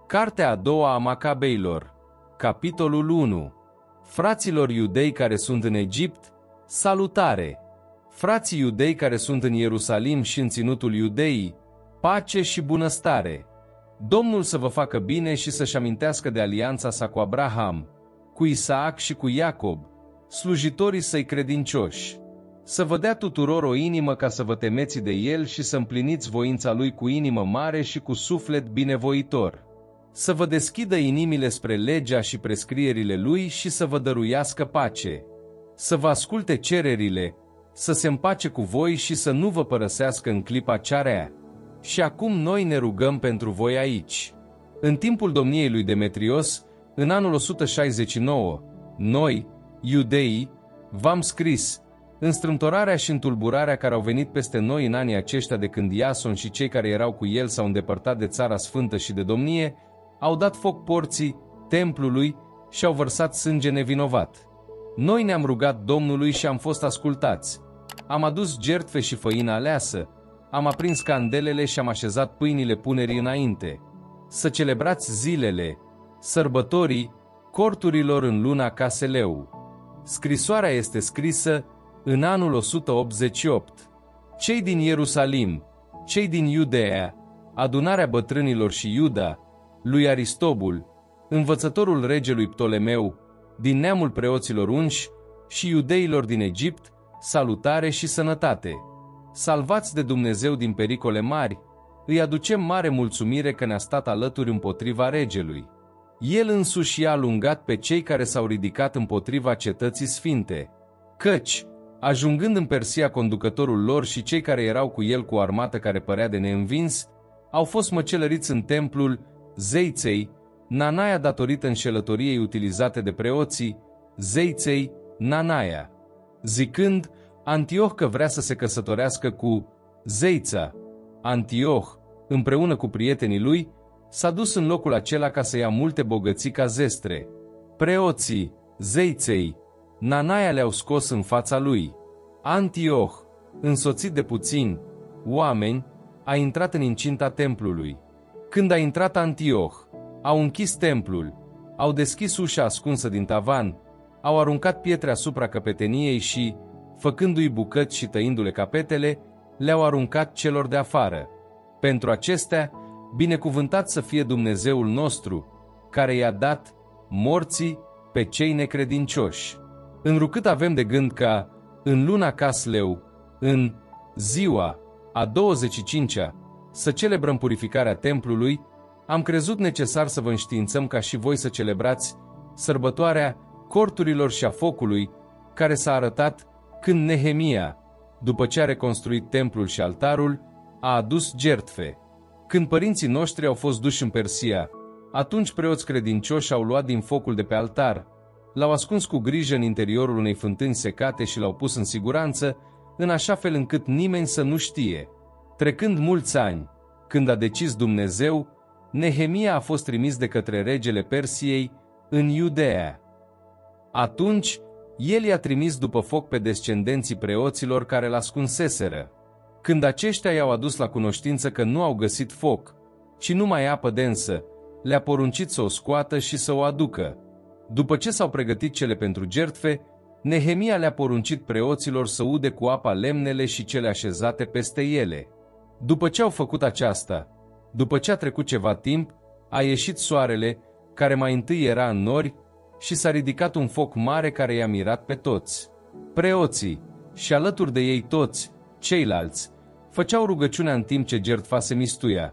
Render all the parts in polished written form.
Cartea a doua a Macabeilor, capitolul 1. Fraților iudei care sunt în Egipt, salutare! Frații iudei care sunt în Ierusalim și în ținutul Iudeii, pace și bunăstare! Domnul să vă facă bine și să-și amintească de alianța sa cu Abraham, cu Isaac și cu Iacob, slujitorii săi credincioși. Să vă dea tuturor o inimă ca să vă temeți de el și să împliniți voința lui cu inimă mare și cu suflet binevoitor. Să vă deschidă inimile spre legea și prescrierile lui și să vă dăruiască pace. Să vă asculte cererile, să se împace cu voi și să nu vă părăsească în clipa cea rea. Și acum noi ne rugăm pentru voi aici. În timpul domniei lui Demetrios, în anul 169, noi, iudeii, v-am scris, în strâmtorarea și întulburarea care au venit peste noi în anii aceștia de când Iason și cei care erau cu el s-au îndepărtat de țara sfântă și de domnie, au dat foc porții templului și au vărsat sânge nevinovat. Noi ne-am rugat Domnului și am fost ascultați. Am adus jertfe și făină aleasă, am aprins candelele și am așezat pâinile punerii înainte. Să celebrați zilele, sărbătorii, corturilor în luna Caseleu. Scrisoarea este scrisă în anul 188. Cei din Ierusalim, cei din Iudeea, adunarea bătrânilor și Iuda, lui Aristobul, învățătorul regelui Ptolemeu, din neamul preoților unși și iudeilor din Egipt, salutare și sănătate. Salvați de Dumnezeu din pericole mari, îi aducem mare mulțumire că ne-a stat alături împotriva regelui. El însuși i-a alungat pe cei care s-au ridicat împotriva cetății sfinte, căci, ajungând în Persia conducătorul lor și cei care erau cu el cu o armată care părea de neînvins, au fost măcelăriți în templul zeiței Nanaia datorită înșelătoriei utilizate de preoții zeiței Nanaia, zicând Antioh că vrea să se căsătorească cu zeița. Antioh, împreună cu prietenii lui, s-a dus în locul acela ca să ia multe bogății ca zestre. Preoții zeiței Nanaia le-au scos în fața lui. Antioh, însoțit de puțini oameni, a intrat în incinta templului. Când a intrat Antioh, au închis templul, au deschis ușa ascunsă din tavan, au aruncat pietre asupra căpeteniei și, făcându-i bucăți și tăindu-le capetele, le-au aruncat celor de afară. Pentru acestea, binecuvântat să fie Dumnezeul nostru, care i-a dat morții pe cei necredincioși. Întrucât avem de gând ca, în luna Casleu, în ziua a 25-a, să celebrăm purificarea templului, am crezut necesar să vă înștiințăm ca și voi să celebrați sărbătoarea corturilor și a focului, care s-a arătat când Nehemia, după ce a reconstruit templul și altarul, a adus jertfe. Când părinții noștri au fost duși în Persia, atunci preoți credincioși au luat din focul de pe altar, l-au ascuns cu grijă în interiorul unei fântâni secate și l-au pus în siguranță, în așa fel încât nimeni să nu știe. Trecând mulți ani, când a decis Dumnezeu, Nehemia a fost trimis de către regele Persiei în Iudeea. Atunci, el i-a trimis după foc pe descendenții preoților care l-ascunseseră. Când aceștia i-au adus la cunoștință că nu au găsit foc, ci numai apă densă, le-a poruncit să o scoată și să o aducă. După ce s-au pregătit cele pentru jertfe, Nehemia le-a poruncit preoților să ude cu apa lemnele și cele așezate peste ele. După ce au făcut aceasta, după ce a trecut ceva timp, a ieșit soarele, care mai întâi era în nori, și s-a ridicat un foc mare care i-a mirat pe toți. Preoții, și alături de ei toți, ceilalți, făceau rugăciunea în timp ce jertfa se mistuia.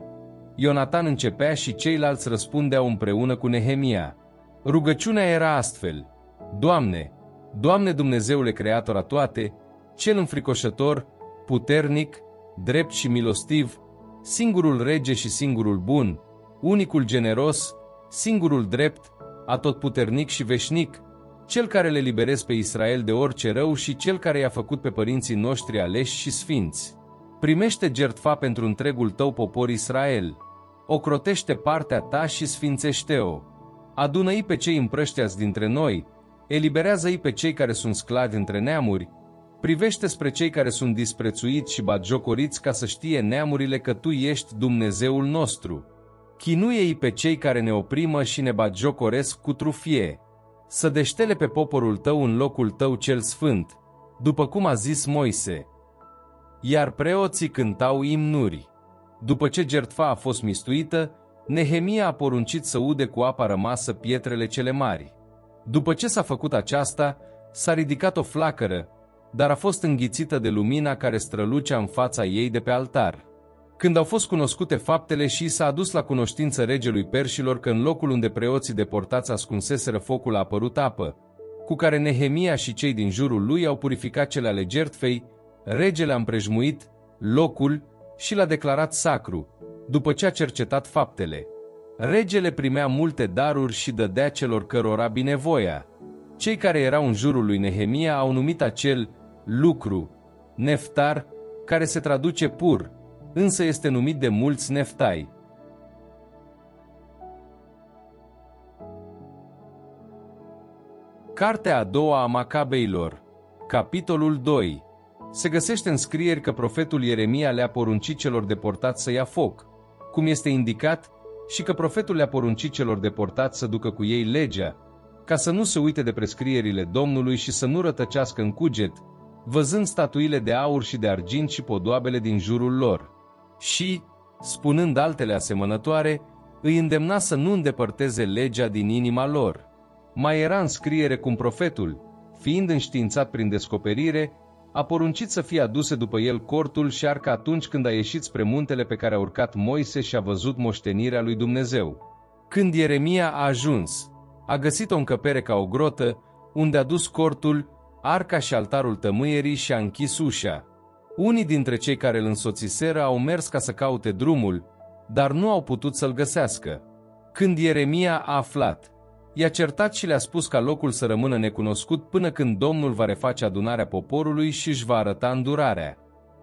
Ionatan începea și ceilalți răspundeau împreună cu Nehemia. Rugăciunea era astfel: Doamne, Doamne Dumnezeule Creator a toate, Cel înfricoșător, puternic, drept și milostiv, singurul rege și singurul bun, unicul generos, singurul drept, atotputernic și veșnic, Cel care le liberezi pe Israel de orice rău și Cel care i-a făcut pe părinții noștri aleși și sfinți. Primește jertfa pentru întregul tău popor Israel. Ocrotește partea ta și sfințește-o. Adună-i pe cei împrășteați dintre noi, eliberează-i pe cei care sunt sclavi între neamuri, privește spre cei care sunt disprețuiți și batjocoriți ca să știe neamurile că Tu ești Dumnezeul nostru. Chinuie-i pe cei care ne oprimă și ne batjocoresc cu trufie. Să deștele pe poporul tău în locul tău cel sfânt, după cum a zis Moise. Iar preoții cântau imnuri. După ce jertfa a fost mistuită, Nehemia a poruncit să ude cu apa rămasă pietrele cele mari. După ce s-a făcut aceasta, s-a ridicat o flacără, dar a fost înghițită de lumina care strălucea în fața ei de pe altar. Când au fost cunoscute faptele și s-a adus la cunoștință regelui Perșilor că în locul unde preoții deportați ascunseseră focul a apărut apă, cu care Nehemia și cei din jurul lui au purificat cele ale jertfei, regele a împrejmuit locul și l-a declarat sacru, după ce a cercetat faptele. Regele primea multe daruri și dădea celor cărora binevoia. Cei care erau în jurul lui Nehemia au numit acel lucru Neftar, care se traduce pur, însă este numit de mulți Neftai. Cartea a doua a Macabeilor, capitolul 2. Se găsește în scrieri că profetul Ieremia le-a poruncit celor deportați să ia foc, cum este indicat, și că profetul le-a poruncit celor deportați să ducă cu ei legea, ca să nu se uite de prescrierile Domnului și să nu rătăcească în cuget, văzând statuile de aur și de argint și podoabele din jurul lor. Și, spunând altele asemănătoare, îi îndemna să nu îndepărteze legea din inima lor. Mai era în scriere cum profetul, fiind înștiințat prin descoperire, a poruncit să fie aduse după el cortul și arca atunci când a ieșit spre muntele pe care a urcat Moise și a văzut moștenirea lui Dumnezeu. Când Ieremia a ajuns, a găsit o încăpere ca o grotă, unde a dus cortul, arca și altarul tămâierii și a închis ușa. Unii dintre cei care îl însoțiseră au mers ca să caute drumul, dar nu au putut să-l găsească. Când Ieremia a aflat, i-a certat și le-a spus ca locul să rămână necunoscut până când Domnul va reface adunarea poporului și își va arăta îndurarea.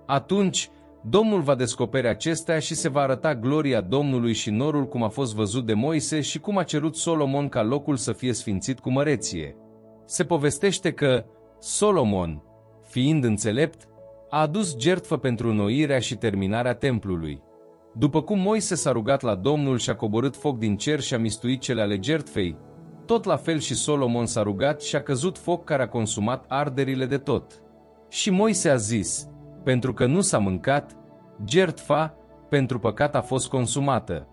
Atunci, Domnul va descoperi acestea și se va arăta gloria Domnului și norul cum a fost văzut de Moise și cum a cerut Solomon ca locul să fie sfințit cu măreție. Se povestește că Solomon, fiind înțelept, a adus jertfă pentru înnoirea și terminarea templului. După cum Moise s-a rugat la Domnul și a coborât foc din cer și a mistuit cele ale jertfei, tot la fel și Solomon s-a rugat și a căzut foc care a consumat arderile de tot. Și Moise a zis, pentru că nu s-a mâncat, jertfa pentru păcat a fost consumată.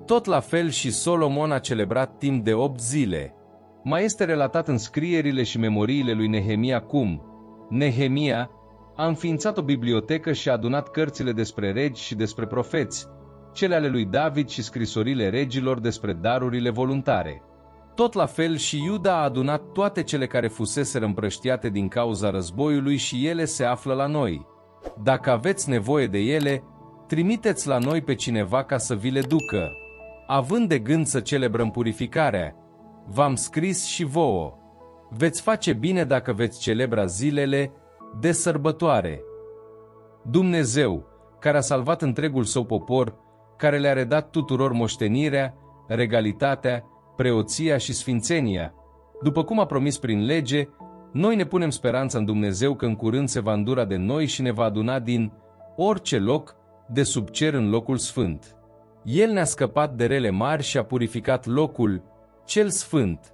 Tot la fel și Solomon a celebrat timp de 8 zile. Mai este relatat în scrierile și memoriile lui Nehemia cum Nehemia a înființat o bibliotecă și a adunat cărțile despre regi și despre profeți, cele ale lui David și scrisorile regilor despre darurile voluntare. Tot la fel și Iuda a adunat toate cele care fuseseră împrăștiate din cauza războiului și ele se află la noi. Dacă aveți nevoie de ele, trimiteți la noi pe cineva ca să vi le ducă. Având de gând să celebrăm purificarea, v-am scris și vouă. Veți face bine dacă veți celebra zilele de sărbătoare. Dumnezeu, care a salvat întregul său popor, care le-a redat tuturor moștenirea, regalitatea, preoția și sfințenia, după cum a promis prin lege, noi ne punem speranța în Dumnezeu că în curând se va îndura de noi și ne va aduna din orice loc de sub cer în locul sfânt. El ne-a scăpat de rele mari și a purificat locul cel sfânt.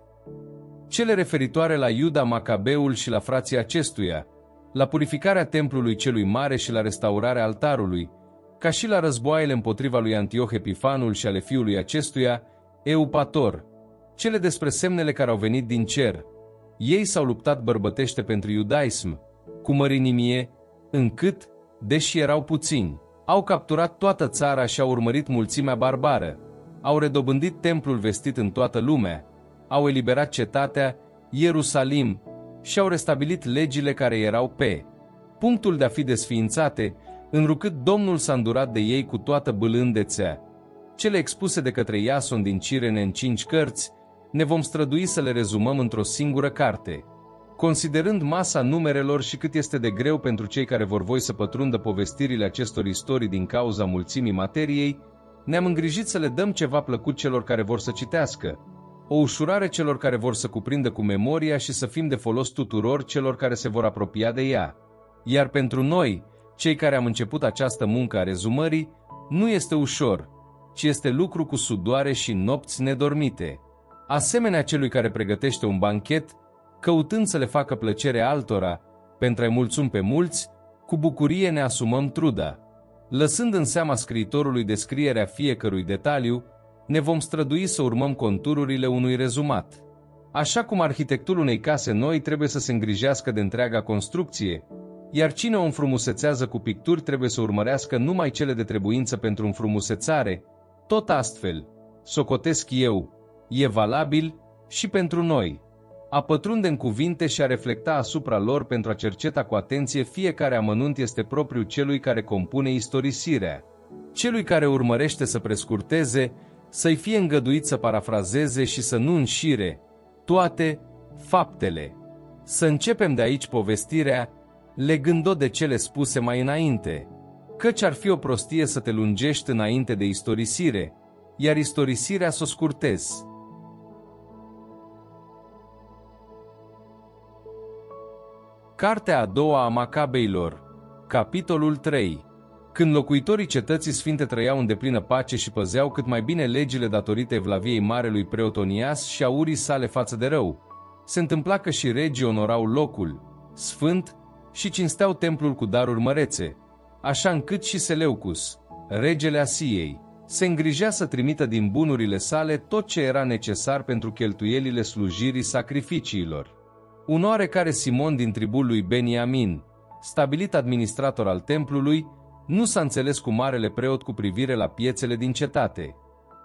Cele referitoare la Iuda Macabeul și la frații acestuia, la purificarea templului celui mare și la restaurarea altarului, ca și la războaiele împotriva lui Antioh Epifanul și ale fiului acestuia, Eupator, cele despre semnele care au venit din cer. Ei s-au luptat bărbătește pentru iudaism, cu mărinimie, încât, deși erau puțini, au capturat toată țara și au urmărit mulțimea barbară, au redobândit templul vestit în toată lumea, au eliberat cetatea, Ierusalim, și au restabilit legile care erau pe punctul de a fi desființate, întrucât Domnul s-a îndurat de ei cu toată bâlândețea. Cele expuse de către Iason din Cirene în 5 cărți, ne vom strădui să le rezumăm într-o singură carte. Considerând masa numerelor și cât este de greu pentru cei care vor voi să pătrundă povestirile acestor istorii din cauza mulțimii materiei, ne-am îngrijit să le dăm ceva plăcut celor care vor să citească, o ușurare celor care vor să cuprindă cu memoria și să fim de folos tuturor celor care se vor apropia de ea. Iar pentru noi, cei care am început această muncă a rezumării, nu este ușor, ci este lucru cu sudoare și nopți nedormite. Asemenea celui care pregătește un banchet, căutând să le facă plăcere altora, pentru a-i mulțumi pe mulți, cu bucurie ne asumăm truda. Lăsând în seama scriitorului descrierea fiecărui detaliu, ne vom strădui să urmăm contururile unui rezumat. Așa cum arhitectul unei case noi trebuie să se îngrijească de întreaga construcție, iar cine o înfrumusețează cu picturi trebuie să urmărească numai cele de trebuință pentru înfrumusețare, tot astfel, socotesc eu, e valabil și pentru noi. A pătrunde în cuvinte și a reflecta asupra lor pentru a cerceta cu atenție fiecare amănunt este propriu celui care compune istorisirea. Celui care urmărește să prescurteze, să-i fie îngăduit să parafrazeze și să nu înșire toate faptele. Să începem de aici povestirea, legând-o de cele spuse mai înainte, căci ar fi o prostie să te lungești înainte de istorisire, iar istorisirea s-o scurtezi. Cartea a doua a Macabeilor, capitolul 3. Când locuitorii cetății sfinte trăiau în deplină pace și păzeau cât mai bine legile datorită evlaviei marelui preot Onias și a urii sale față de rău, se întâmpla că și regii onorau locul sfânt și cinsteau templul cu daruri mărețe, așa încât și Seleucus, regele Asiei, se îngrижea să trimită din bunurile sale tot ce era necesar pentru cheltuielile slujirii sacrificiilor. Un oarecare Simon din tribul lui Beniamin, stabilit administrator al templului, nu s-a înțeles cu marele preot cu privire la piețele din cetate.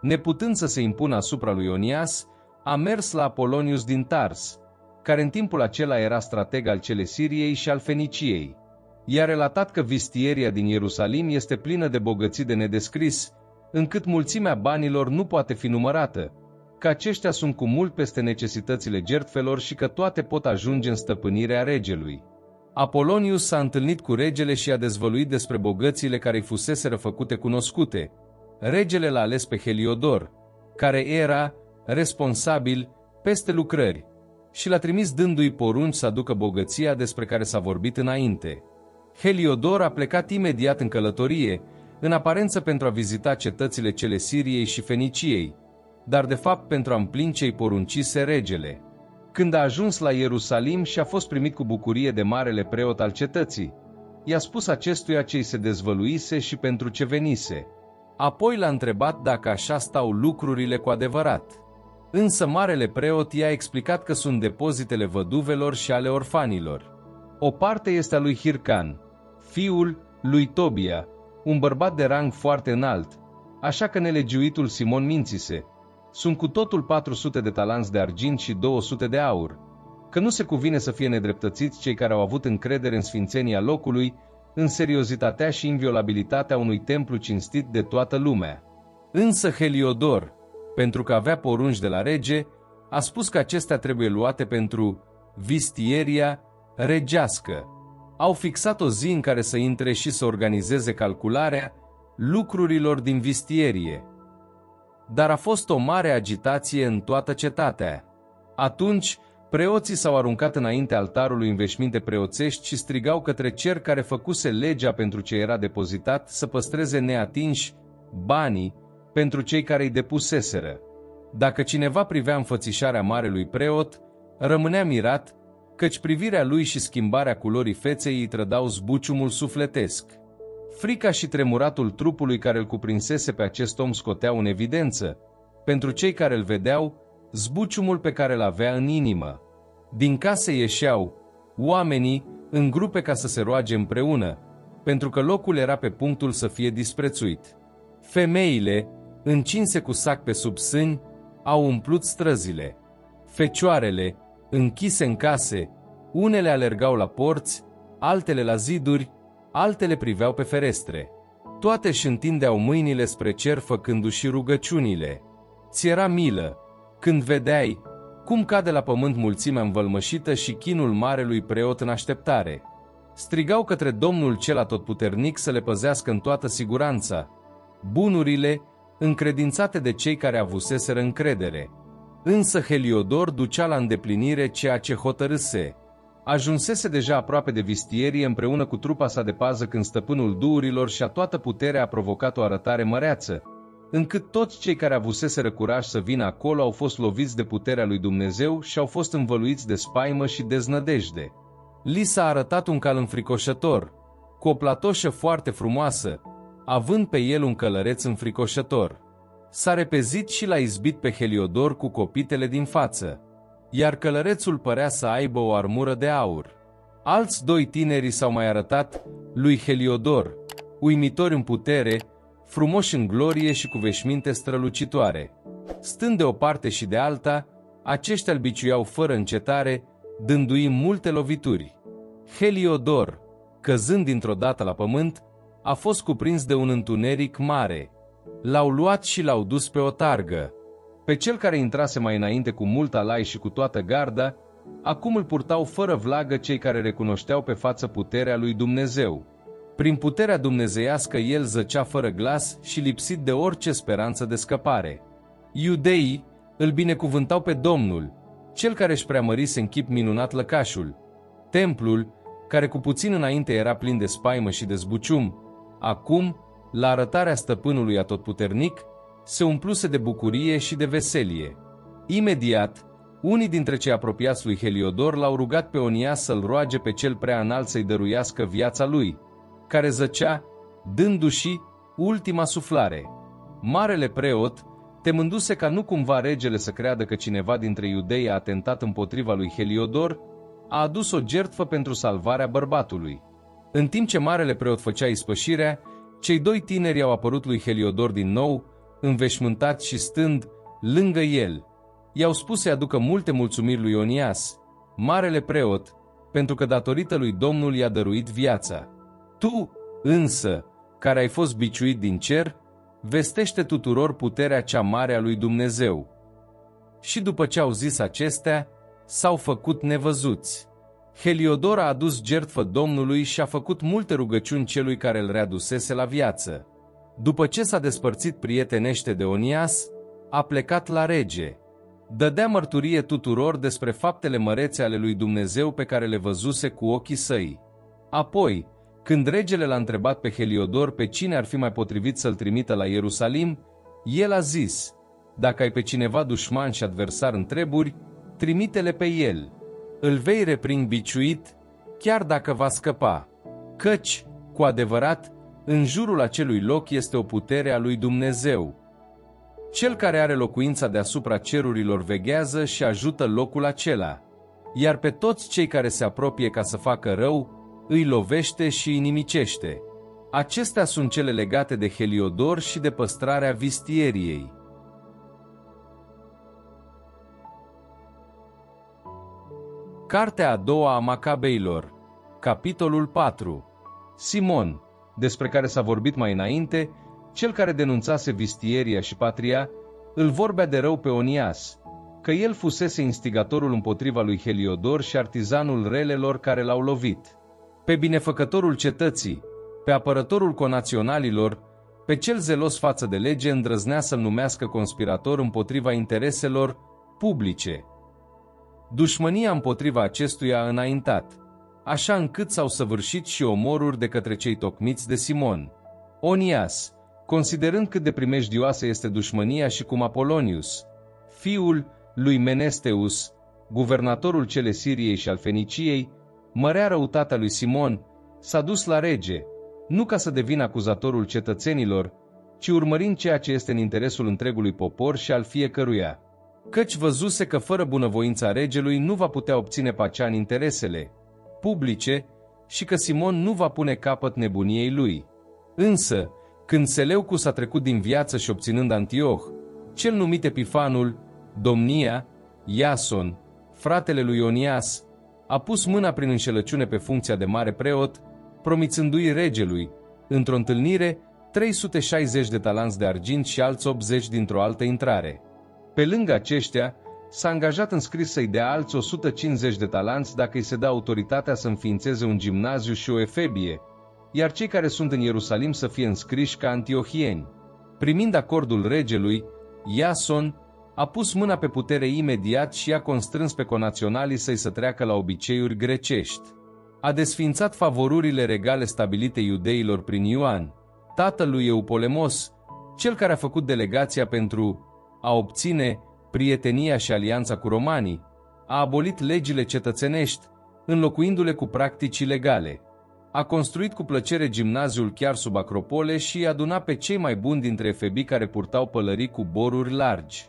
Neputând să se impună asupra lui Onias, a mers la Apolonius din Tars, care în timpul acela era strateg al Celesiriei și al Feniciei. I-a relatat că vistieria din Ierusalim este plină de bogății de nedescris, încât mulțimea banilor nu poate fi numărată, că aceștia sunt cu mult peste necesitățile jertfelor și că toate pot ajunge în stăpânirea regelui. Apolonius s-a întâlnit cu regele și a dezvăluit despre bogățiile care îi fuseseră făcute cunoscute. Regele l-a ales pe Heliodor, care era responsabil peste lucrări, și l-a trimis dându-i porunci să aducă bogăția despre care s-a vorbit înainte. Heliodor a plecat imediat în călătorie, în aparență pentru a vizita cetățile Celesiriei și Feniciei, dar de fapt pentru a împlini ce-i poruncise regele. Când a ajuns la Ierusalim și a fost primit cu bucurie de marele preot al cetății, i-a spus acestuia ce-i se dezvăluise și pentru ce venise. Apoi l-a întrebat dacă așa stau lucrurile cu adevărat. Însă marele preot i-a explicat că sunt depozitele văduvelor și ale orfanilor. O parte este a lui Hircan, fiul lui Tobia, un bărbat de rang foarte înalt, așa că nelegiuitul Simon mințise. Sunt cu totul 400 de talanți de argint și 200 de aur, că nu se cuvine să fie nedreptățiți cei care au avut încredere în sfințenia locului, în seriozitatea și inviolabilitatea unui templu cinstit de toată lumea. Însă Heliodor, pentru că avea porunci de la rege, a spus că acestea trebuie luate pentru vistieria regească. Au fixat o zi în care să intre și să organizeze calcularea lucrurilor din vistierie. Dar a fost o mare agitație în toată cetatea. Atunci, preoții s-au aruncat înainte altarului în veșminte preoțești și strigau către cer care făcuse legea pentru ce era depozitat să păstreze neatinși banii pentru cei care îi depuseseră. Dacă cineva privea înfățișarea marelui preot, rămânea mirat, căci privirea lui și schimbarea culorii feței îi trădau zbuciumul sufletesc. Frica și tremuratul trupului care îl cuprinsese pe acest om scoteau în evidență, pentru cei care îl vedeau, zbuciumul pe care îl avea în inimă. Din case ieșeau oamenii în grupe ca să se roage împreună, pentru că locul era pe punctul să fie disprețuit. Femeile, încinse cu sac pe sub sâni, au umplut străzile. Fecioarele, închise în case, unele alergau la porți, altele la ziduri, altele priveau pe ferestre. Toate își întindeau mâinile spre cer făcându-și rugăciunile. Ți era milă când vedeai cum cade la pământ mulțimea învălmășită și chinul marelui preot în așteptare. Strigau către Domnul cel atotputernic să le păzească în toată siguranța bunurile încredințate de cei care avuseseră încredere. Însă Heliodor ducea la îndeplinire ceea ce hotărâse. Ajunsese deja aproape de vistierie împreună cu trupa sa de pază când stăpânul duurilor și-a toată puterea a provocat o arătare măreață, încât toți cei care avuseseră curaj să vină acolo au fost loviți de puterea lui Dumnezeu și au fost învăluiți de spaimă și deznădejde. Li s-a arătat un cal înfricoșător, cu o platoșă foarte frumoasă, având pe el un călăreț înfricoșător. S-a repezit și l-a izbit pe Heliodor cu copitele din față, iar călărețul părea să aibă o armură de aur. Alți doi tineri s-au mai arătat lui Heliodor, uimitori în putere, frumoși în glorie și cu veșminte strălucitoare. Stând de o parte și de alta, aceștia îl biciuiau fără încetare, dându-i multe lovituri. Heliodor, căzând dintr-o dată la pământ, a fost cuprins de un întuneric mare. L-au luat și l-au dus pe o targă. Pe cel care intrase mai înainte cu mult alai și cu toată garda, acum îl purtau fără vlagă cei care recunoșteau pe față puterea lui Dumnezeu. Prin puterea dumnezeiască el zăcea fără glas și lipsit de orice speranță de scăpare. Iudeii îl binecuvântau pe Domnul, cel care își preamărise în chip minunat lăcașul. Templul, care cu puțin înainte era plin de spaimă și de zbucium, acum, la arătarea stăpânului atotputernic, se umpluse de bucurie și de veselie. Imediat, unii dintre cei apropiați lui Heliodor l-au rugat pe Onias să-l roage pe cel prea înalt să-i dăruiască viața lui, care zăcea, dându-și ultima suflare. Marele preot, temându-se ca nu cumva regele să creadă că cineva dintre iudei a atentat împotriva lui Heliodor, a adus o jertfă pentru salvarea bărbatului. În timp ce marele preot făcea ispășirea, cei doi tineri au apărut lui Heliodor din nou, înveșmântați și stând lângă el. I-au spus să-i aducă multe mulțumiri lui Onias, marele preot, pentru că datorită lui Domnul i-a dăruit viața. Tu, însă, care ai fost biciuit din cer, vestește tuturor puterea cea mare a lui Dumnezeu. Și după ce au zis acestea, s-au făcut nevăzuți. Heliodor a adus jertfă Domnului și a făcut multe rugăciuni celui care îl readusese la viață. După ce s-a despărțit prietenește de Onias, a plecat la rege. Dădea mărturie tuturor despre faptele mărețe ale lui Dumnezeu pe care le văzuse cu ochii săi. Apoi, când regele l-a întrebat pe Heliodor pe cine ar fi mai potrivit să-l trimită la Ierusalim, el a zis: dacă ai pe cineva dușman și adversar în treburi, trimite-le pe el. Îl vei reprin biciuit, chiar dacă va scăpa. Căci, cu adevărat, în jurul acelui loc este o putere a lui Dumnezeu. Cel care are locuința deasupra cerurilor veghează și ajută locul acela, iar pe toți cei care se apropie ca să facă rău, îi lovește și îi nimicește. Acestea sunt cele legate de Heliodor și de păstrarea vistieriei. Cartea a doua a Macabeilor, capitolul 4. Simon, despre care s-a vorbit mai înainte, cel care denunțase vistieria și patria, îl vorbea de rău pe Onias, că el fusese instigatorul împotriva lui Heliodor și artizanul relelor care l-au lovit. Pe binefăcătorul cetății, pe apărătorul conaționalilor, pe cel zelos față de lege îndrăznea să-l numească conspirator împotriva intereselor publice. Dușmânia împotriva acestuia a înaintat, așa încât s-au săvârșit și omoruri de către cei tocmiți de Simon. Onias, considerând cât de primejdioasă este dușmânia și cum Apolonius, fiul lui Menesteus, guvernatorul cele Siriei și al Feniciei, mărea răutatea lui Simon, s-a dus la rege, nu ca să devină acuzatorul cetățenilor, ci urmărind ceea ce este în interesul întregului popor și al fiecăruia. Căci văzuse că fără bunăvoința regelui nu va putea obține pacea în interesele publice și că Simon nu va pune capăt nebuniei lui. Însă, când Seleucus a trecut din viață și obținând Antioh, cel numit Epifanul, domnia, Iason, fratele lui Onias, a pus mâna prin înșelăciune pe funcția de mare preot, promițându-i regelui, într-o întâlnire, 360 de talanți de argint și alți 80 dintr-o altă intrare. Pe lângă aceștia, s-a angajat în scris să-i dea alți 150 de talanți dacă îi se dă autoritatea să înființeze un gimnaziu și o efebie, iar cei care sunt în Ierusalim să fie înscriși ca antiohieni. Primind acordul regelui, Iason a pus mâna pe putere imediat și i-a constrâns pe conaționalii să-i să treacă la obiceiuri grecești. A desfințat favorurile regale stabilite iudeilor prin Ioan, tatăl lui Eupolemos, cel care a făcut delegația pentru a obține prietenia și alianța cu romanii, a abolit legile cetățenești, înlocuindu-le cu practici ilegale. A construit cu plăcere gimnaziul chiar sub acropole și i-a adunat pe cei mai buni dintre efebii care purtau pălării cu boruri largi.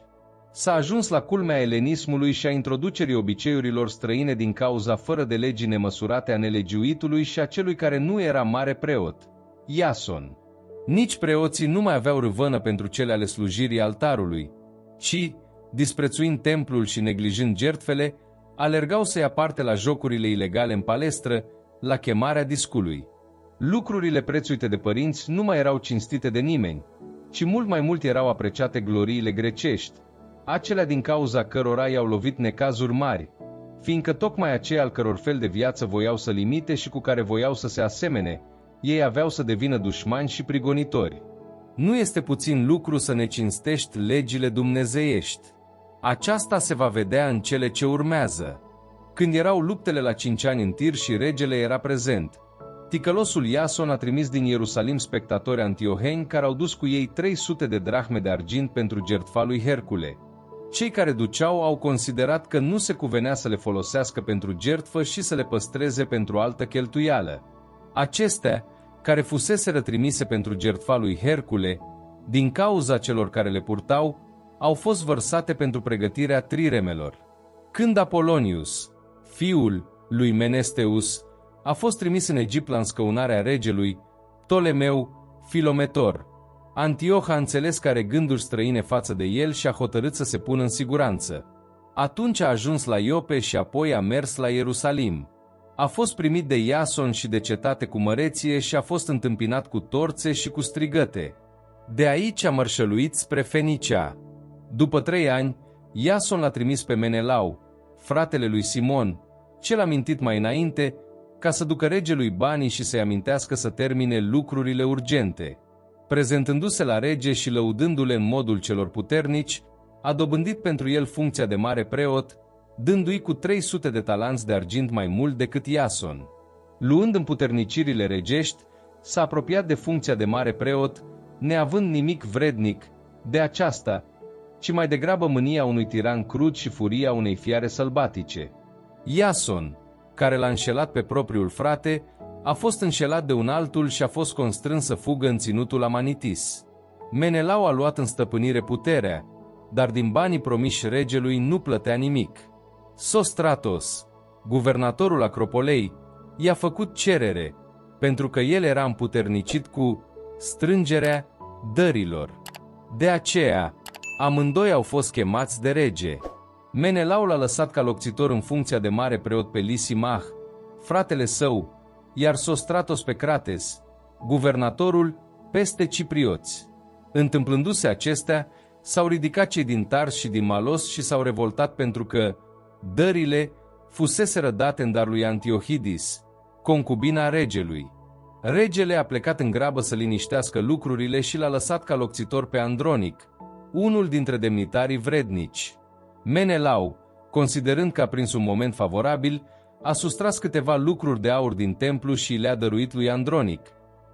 S-a ajuns la culmea elenismului și a introducerii obiceiurilor străine din cauza fără de legii nemăsurate a nelegiuitului și a celui care nu era mare preot, Iason. Nici preoții nu mai aveau râvănă pentru cele ale slujirii altarului, ci, disprețuind templul și neglijând jertfele, alergau să ia parte la jocurile ilegale în palestră, la chemarea discului. Lucrurile prețuite de părinți nu mai erau cinstite de nimeni, ci mult mai mult erau apreciate gloriile grecești, acelea din cauza cărora i-au lovit necazuri mari, fiindcă tocmai aceia al căror fel de viață voiau să limite și cu care voiau să se asemene, ei aveau să devină dușmani și prigonitori. Nu este puțin lucru să ne cinstești legile dumnezeiești. Aceasta se va vedea în cele ce urmează. Când erau luptele la 5 ani în tir și regele era prezent, ticălosul Iason a trimis din Ierusalim spectatori antioheni care au dus cu ei 300 de drahme de argint pentru jertfa lui Hercule. Cei care duceau au considerat că nu se cuvenea să le folosească pentru jertfă și să le păstreze pentru altă cheltuială. Acestea, care fuseseră trimise pentru jertfa lui Hercule, din cauza celor care le purtau, au fost vărsate pentru pregătirea triremelor. Când Apolonius, fiul lui Menesteus, a fost trimis în Egipt la înscăunarea regelui, Ptolemeu, Filometor, Antioh a înțeles că are gânduri străine față de el și a hotărât să se pună în siguranță. Atunci a ajuns la Iope și apoi a mers la Ierusalim. A fost primit de Iason și de cetate cu măreție și a fost întâmpinat cu torțe și cu strigăte. De aici a mărșăluit spre Fenicia. După 3 ani, Iason l-a trimis pe Menelau, fratele lui Simon, cel amintit mai înainte, ca să ducă regelui banii și să-i amintească să termine lucrurile urgente. Prezentându-se la rege și lăudându-le în modul celor puternici, a dobândit pentru el funcția de mare preot, dându-i cu 300 de talanți de argint mai mult decât Iason. Luând împuternicirile regești, s-a apropiat de funcția de mare preot, neavând nimic vrednic de aceasta, ci mai degrabă mânia unui tiran crud și furia unei fiare sălbatice. Iason, care l-a înșelat pe propriul frate, a fost înșelat de un altul și a fost constrâns să fugă în ținutul Amanitis. Menelau a luat în stăpânire puterea, dar din banii promiși regelui nu plătea nimic. Sostratos, guvernatorul Acropolei, i-a făcut cerere, pentru că el era împuternicit cu strângerea dărilor. De aceea, amândoi au fost chemați de rege. Menelau l-a lăsat ca locțitor în funcția de mare preot pe Lisimach, fratele său, iar Sostratos pe Crates, guvernatorul, peste ciprioți. Întâmplându-se acestea, s-au ridicat cei din Tars și din Malos și s-au revoltat pentru că dările fuseseră date în dar lui Antiohidis, concubina regelui. Regele a plecat în grabă să liniștească lucrurile și l-a lăsat ca locțitor pe Andronic, unul dintre demnitarii vrednici. Menelau, considerând că a prins un moment favorabil, a sustras câteva lucruri de aur din templu și le-a dăruit lui Andronic,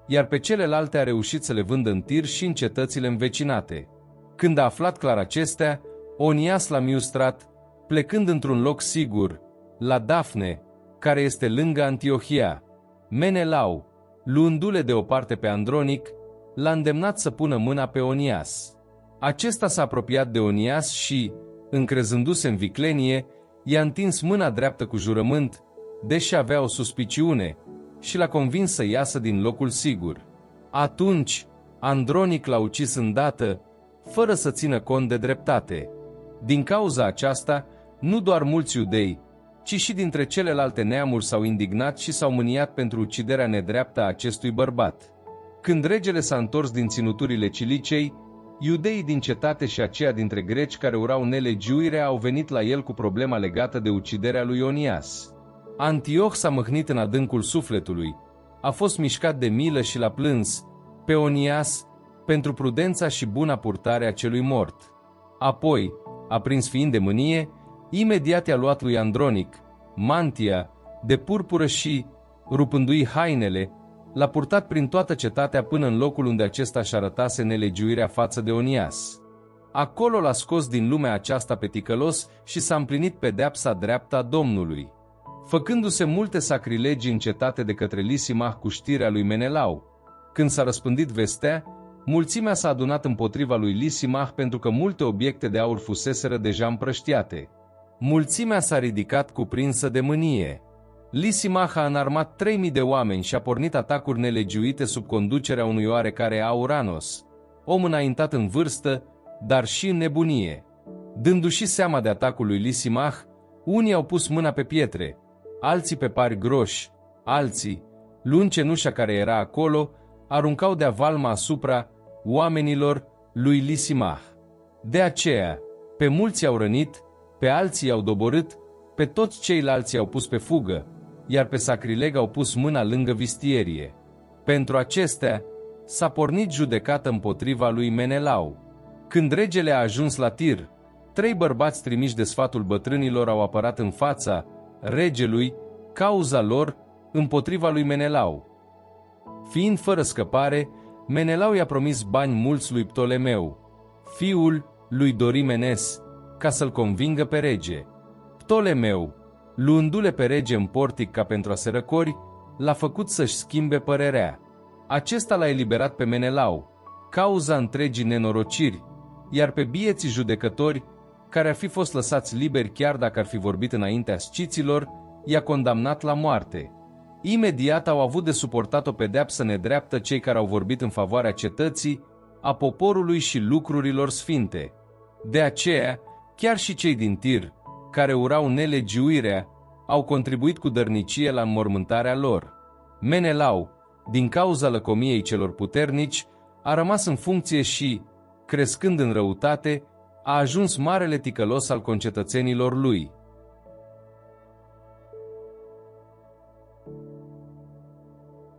iar pe celelalte a reușit să le vândă în Tir și în cetățile învecinate. Când a aflat clar acestea, Onias l-a miustrat, plecând într-un loc sigur, la Dafne, care este lângă Antiohia. Menelau, luându-le deoparte pe Andronic, l-a îndemnat să pună mâna pe Onias. Acesta s-a apropiat de Onias și, încrezându-se în viclenie, i-a întins mâna dreaptă cu jurământ, deși avea o suspiciune, și l-a convins să iasă din locul sigur. Atunci, Andronic l-a ucis îndată, fără să țină cont de dreptate. Din cauza aceasta, nu doar mulți iudei, ci și dintre celelalte neamuri s-au indignat și s-au mâniat pentru uciderea nedreaptă a acestui bărbat. Când regele s-a întors din ținuturile Cilicei, iudeii din cetate și aceia dintre greci care urau nelegiuirea au venit la el cu problema legată de uciderea lui Onias. Antioh s-a mâhnit în adâncul sufletului, a fost mișcat de milă și l-a plâns pe Onias pentru prudența și buna purtare a celui mort. Apoi, aprins fiind de mânie, imediat i-a luat lui Andronic mantia de purpură și, rupându-i hainele, l-a purtat prin toată cetatea până în locul unde acesta își arătase nelegiuirea față de Onias. Acolo l-a scos din lumea aceasta pe ticălos și s-a împlinit pedeapsa dreaptă a Domnului, făcându-se multe sacrilegii în cetate de către Lisimah cu știrea lui Menelau. Când s-a răspândit vestea, mulțimea s-a adunat împotriva lui Lisimah pentru că multe obiecte de aur fuseseră deja împrăștiate. Mulțimea s-a ridicat cuprinsă de mânie. Lisimah a înarmat 3000 de oameni și a pornit atacuri nelegiuite sub conducerea unui oarecare Auranos, om înaintat în vârstă, dar și în nebunie. Dându-și seama de atacul lui Lisimah, unii au pus mâna pe pietre, alții pe pari groși, alții, luând cenușa care era acolo, aruncau de-a valma asupra oamenilor lui Lisimah. De aceea, pe mulți i-au rănit, pe alții i-au doborât, pe toți ceilalți i-au pus pe fugă, iar pe sacrileg au pus mâna lângă vistierie. Pentru acestea s-a pornit judecată împotriva lui Menelau. Când regele a ajuns la Tir, 3 bărbați trimiși de sfatul bătrânilor au apărat în fața regelui cauza lor împotriva lui Menelau. Fiind fără scăpare, Menelau i-a promis bani mulți lui Ptolemeu, fiul lui Dorimenes, ca să-l convingă pe rege. Ptolemeu, luându-le pe rege în portic ca pentru a se răcori, l-a făcut să-și schimbe părerea. Acesta l-a eliberat pe Menelau, cauza întregii nenorociri, iar pe bieții judecători, care ar fi fost lăsați liberi chiar dacă ar fi vorbit înaintea sciților, i-a condamnat la moarte. Imediat au avut de suportat o pedeapsă nedreaptă cei care au vorbit în favoarea cetății, a poporului și lucrurilor sfinte. De aceea, chiar și cei din Tir, care urau nelegiuirea, au contribuit cu dărnicie la înmormântarea lor. Menelau, din cauza lăcomiei celor puternici, a rămas în funcție și, crescând în răutate, a ajuns marele ticălos al concetățenilor lui.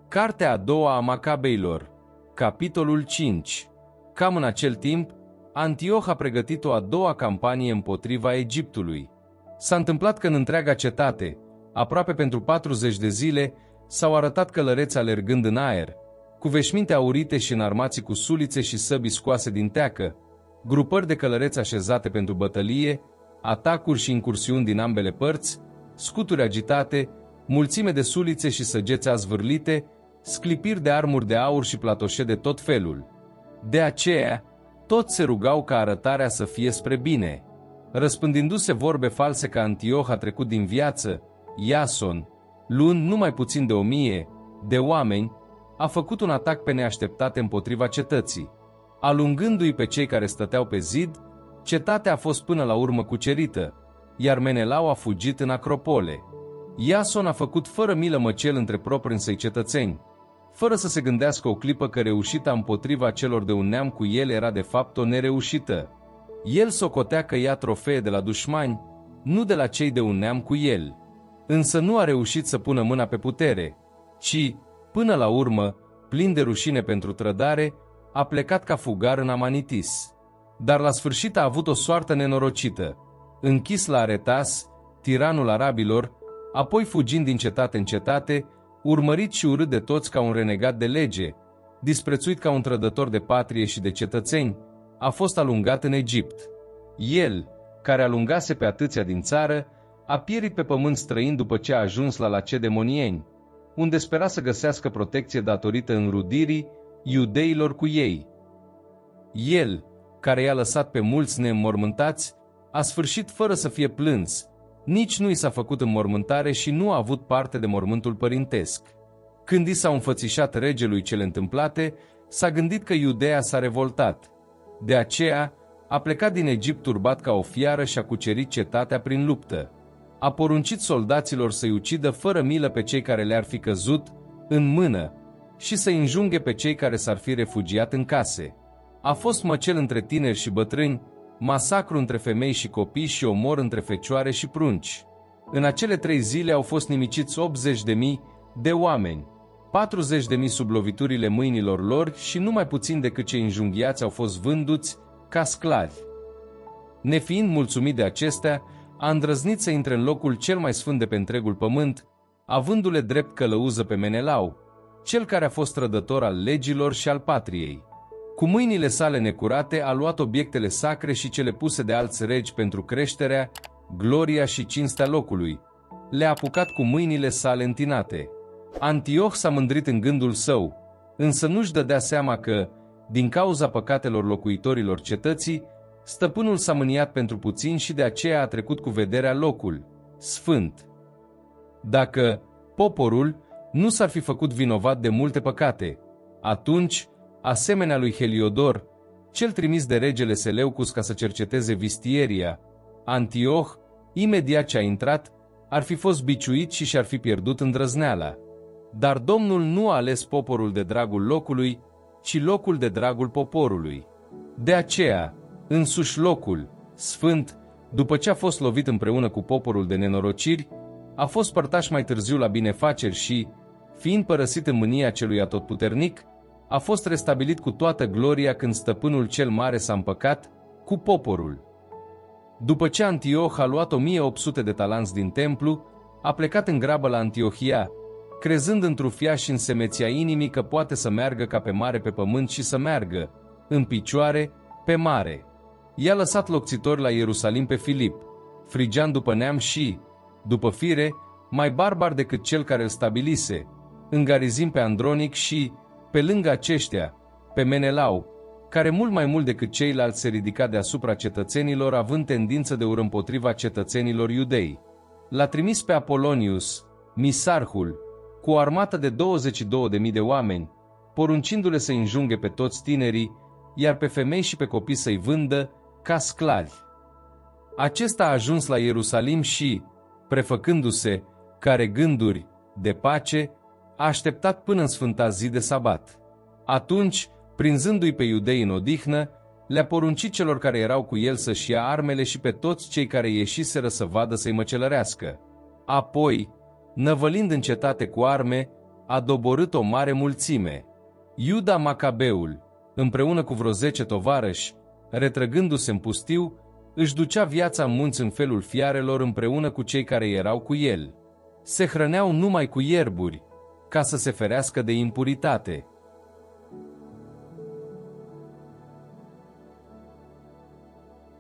Cartea a doua a Macabeilor, capitolul 5. Cam în acel timp, Antioh a pregătit o a doua campanie împotriva Egiptului. S-a întâmplat că în întreaga cetate, aproape pentru 40 de zile, s-au arătat călăreți alergând în aer, cu veșminte aurite și înarmați cu sulițe și săbii scoase din teacă, grupări de călăreți așezate pentru bătălie, atacuri și incursiuni din ambele părți, scuturi agitate, mulțime de sulițe și săgeți azvârlite, sclipiri de armuri de aur și platoșe de tot felul. De aceea, toți se rugau ca arătarea să fie spre bine. Răspândindu-se vorbe false că Antioh a trecut din viață, Iason, luând numai puțin de 1000 de oameni, a făcut un atac pe neașteptate împotriva cetății. Alungându-i pe cei care stăteau pe zid, cetatea a fost până la urmă cucerită, iar Menelau a fugit în acropole. Iason a făcut fără milă măcel între proprii săi cetățeni, fără să se gândească o clipă că reușita împotriva celor de un neam cu el era de fapt o nereușită. El socotea că ia trofee de la dușmani, nu de la cei de un neam cu el. Însă nu a reușit să pună mâna pe putere, ci, până la urmă, plin de rușine pentru trădare, a plecat ca fugar în Amanitis. Dar la sfârșit a avut o soartă nenorocită. Închis la Aretas, tiranul arabilor, apoi fugind din cetate în cetate, urmărit și urât de toți ca un renegat de lege, disprețuit ca un trădător de patrie și de cetățeni, a fost alungat în Egipt. El, care alungase pe atâția din țară, a pierit pe pământ străin după ce a ajuns la Lacedemonieni, unde spera să găsească protecție datorită înrudirii iudeilor cu ei. El, care i-a lăsat pe mulți neînmormântați, a sfârșit fără să fie plâns, nici nu i s-a făcut înmormântare și nu a avut parte de mormântul părintesc. Când i s-au înfățișat regelui cele întâmplate, s-a gândit că Iudeea s-a revoltat. De aceea, a plecat din Egipt turbat ca o fiară și a cucerit cetatea prin luptă. A poruncit soldaților să-i ucidă fără milă pe cei care le-ar fi căzut în mână și să-i înjunghe pe cei care s-ar fi refugiat în case. A fost măcel între tineri și bătrâni, masacru între femei și copii și omor între fecioare și prunci. În acele 3 zile au fost nimiciți 80.000 de oameni, 40.000 sub loviturile mâinilor lor și nu mai puțin decât cei înjunghiați au fost vânduți ca sclavi. Nefiind mulțumit de acestea, a îndrăznit să intre în locul cel mai sfânt de pe întregul pământ, avându-le drept călăuză pe Menelau, cel care a fost trădător al legilor și al patriei. Cu mâinile sale necurate a luat obiectele sacre și cele puse de alți regi pentru creșterea, gloria și cinstea locului. Le-a apucat cu mâinile sale întinate. Antioh s-a mândrit în gândul său, însă nu-și dădea seama că, din cauza păcatelor locuitorilor cetății, stăpânul s-a mâniat pentru puțin și de aceea a trecut cu vederea locul sfânt. Dacă poporul nu s-ar fi făcut vinovat de multe păcate, atunci, asemenea lui Heliodor, cel trimis de regele Seleucus ca să cerceteze vistieria, Antioh, imediat ce a intrat, ar fi fost biciuit și și-ar fi pierdut îndrăzneala. Dar Domnul nu a ales poporul de dragul locului, ci locul de dragul poporului. De aceea, însuși locul sfânt, după ce a fost lovit împreună cu poporul de nenorociri, a fost părtaș mai târziu la binefaceri și, fiind părăsit în mânia celui atotputernic, a fost restabilit cu toată gloria când stăpânul cel mare s-a împăcat cu poporul. După ce Antioh a luat 1800 de talanți din templu, a plecat în grabă la Antiohia, crezând întrufia și în semeția inimii că poate să meargă ca pe mare pe pământ și să meargă, în picioare, pe mare. I-a lăsat locțitori la Ierusalim pe Filip, frigian după neam și, după fire, mai barbar decât cel care îl stabilise, în Garizim pe Andronic și, pe lângă aceștia, pe Menelau, care mult mai mult decât ceilalți se ridica deasupra cetățenilor, având tendință de ură împotriva cetățenilor iudei. L-a trimis pe Apolonius, misarhul, cu o armată de 22.000 de oameni, poruncindu-le să înjunghe pe toți tinerii, iar pe femei și pe copii să-i vândă ca sclavi. Acesta a ajuns la Ierusalim și, prefăcându-se care gânduri de pace, a așteptat până în sfânta zi de sabat. Atunci, prinzându-i pe iudei în odihnă, le-a poruncit celor care erau cu el să-și ia armele și pe toți cei care ieșiseră să vadă să-i măcelărească. Apoi, năvălind în cetate cu arme, a doborât o mare mulțime. Iuda Macabeul, împreună cu vreo 10 tovarăși, retrăgându-se în pustiu, își ducea viața în munți în felul fiarelor împreună cu cei care erau cu el. Se hrăneau numai cu ierburi, ca să se ferească de impuritate.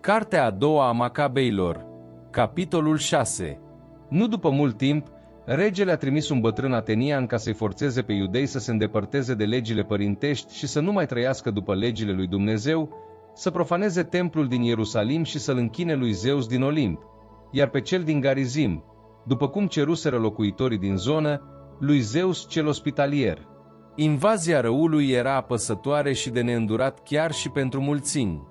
Cartea a doua a Macabeilor, capitolul 6. Nu după mult timp, regele a trimis un bătrân atenian ca să-i forțeze pe iudei să se îndepărteze de legile părintești și să nu mai trăiască după legile lui Dumnezeu, să profaneze templul din Ierusalim și să-l închine lui Zeus din Olimp, iar pe cel din Garizim, după cum ceruseră locuitorii din zonă, lui Zeus cel ospitalier. Invazia răului era apăsătoare și de neîndurat chiar și pentru mulțimi.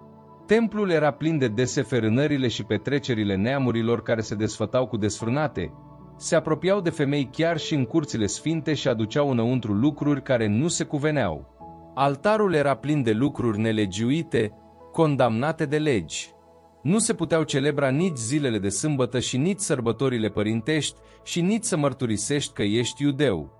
Templul era plin de deseferânările și petrecerile neamurilor care se desfătau cu desfrânate, se apropiau de femei chiar și în curțile sfinte și aduceau înăuntru lucruri care nu se cuveneau. Altarul era plin de lucruri nelegiuite, condamnate de legi. Nu se puteau celebra nici zilele de sâmbătă și nici sărbătorile părintești și nici să mărturisești că ești iudeu.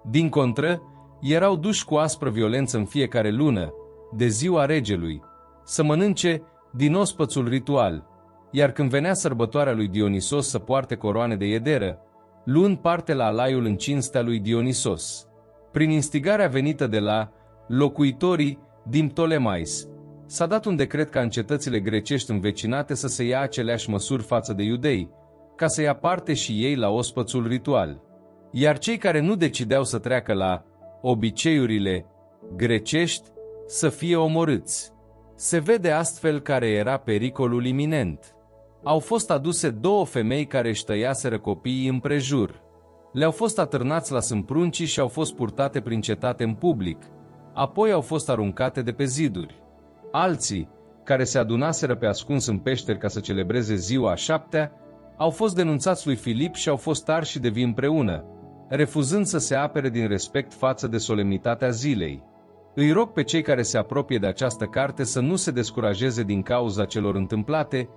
Din contră, erau duși cu aspră violență în fiecare lună, de ziua regelui, să mănânce din ospățul ritual, iar când venea sărbătoarea lui Dionisos să poarte coroane de iederă, luând parte la alaiul în cinstea lui Dionisos. Prin instigarea venită de la locuitorii din Ptolemais, s-a dat un decret ca în cetățile grecești învecinate să se ia aceleași măsuri față de iudei, ca să ia parte și ei la ospățul ritual. Iar cei care nu decideau să treacă la obiceiurile grecești să fie omorâți. Se vede astfel care era pericolul iminent. Au fost aduse 2 femei care își tăiaseră copiii împrejur. Le-au fost atârnați la sâmpruncii și au fost purtate prin cetate în public. Apoi au fost aruncate de pe ziduri. Alții, care se adunaseră pe ascuns în peșteri ca să celebreze ziua a 7-a, au fost denunțați lui Filip și au fost arși de vii împreună, refuzând să se apere din respect față de solemnitatea zilei. Îi rog pe cei care se apropie de această carte să nu se descurajeze din cauza celor întâmplate,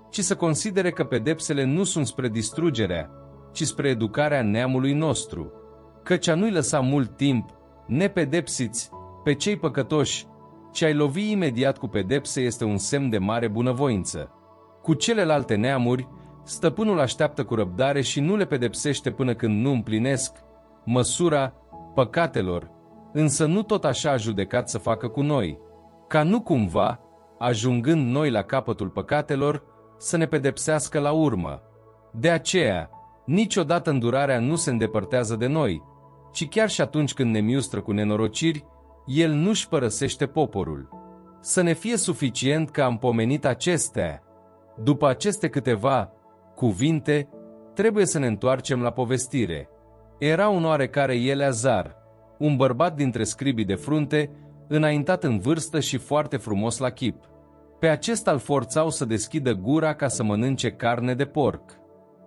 ci să considere că pedepsele nu sunt spre distrugerea, ci spre educarea neamului nostru. Căci a nu-i lăsa mult timp, nepedepsiți, pe cei păcătoși, ci ai lovi imediat cu pedepse este un semn de mare bunăvoință. Cu celelalte neamuri, stăpânul așteaptă cu răbdare și nu le pedepsește până când nu împlinesc măsura păcatelor însă nu tot așa a judecat să facă cu noi, ca nu cumva, ajungând noi la capătul păcatelor, să ne pedepsească la urmă. De aceea, niciodată îndurarea nu se îndepărtează de noi, ci chiar și atunci când ne miustră cu nenorociri, El nu-și părăsește poporul. Să ne fie suficient că am pomenit acestea. După aceste câteva cuvinte, trebuie să ne întoarcem la povestire. Era un oarecare Eleazar, un bărbat dintre scribii de frunte, înaintat în vârstă și foarte frumos la chip. Pe acesta îl forțau să deschidă gura ca să mănânce carne de porc.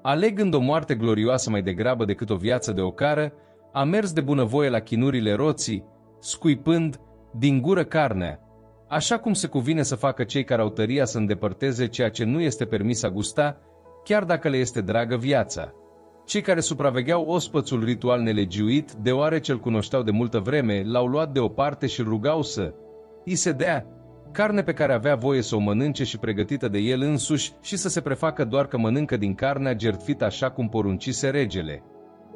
Alegând o moarte glorioasă mai degrabă decât o viață de ocară, a mers de bunăvoie la chinurile roții, scuipând din gură carnea, așa cum se cuvine să facă cei care au tăria să îndepărteze ceea ce nu este permis a gusta, chiar dacă le este dragă viața. Cei care supravegheau ospățul ritual nelegiuit, deoarece îl cunoșteau de multă vreme, l-au luat deoparte și îl rugau să îi se dea carne pe care avea voie să o mănânce și pregătită de el însuși și să se prefacă doar că mănâncă din carnea jertfită așa cum poruncise regele,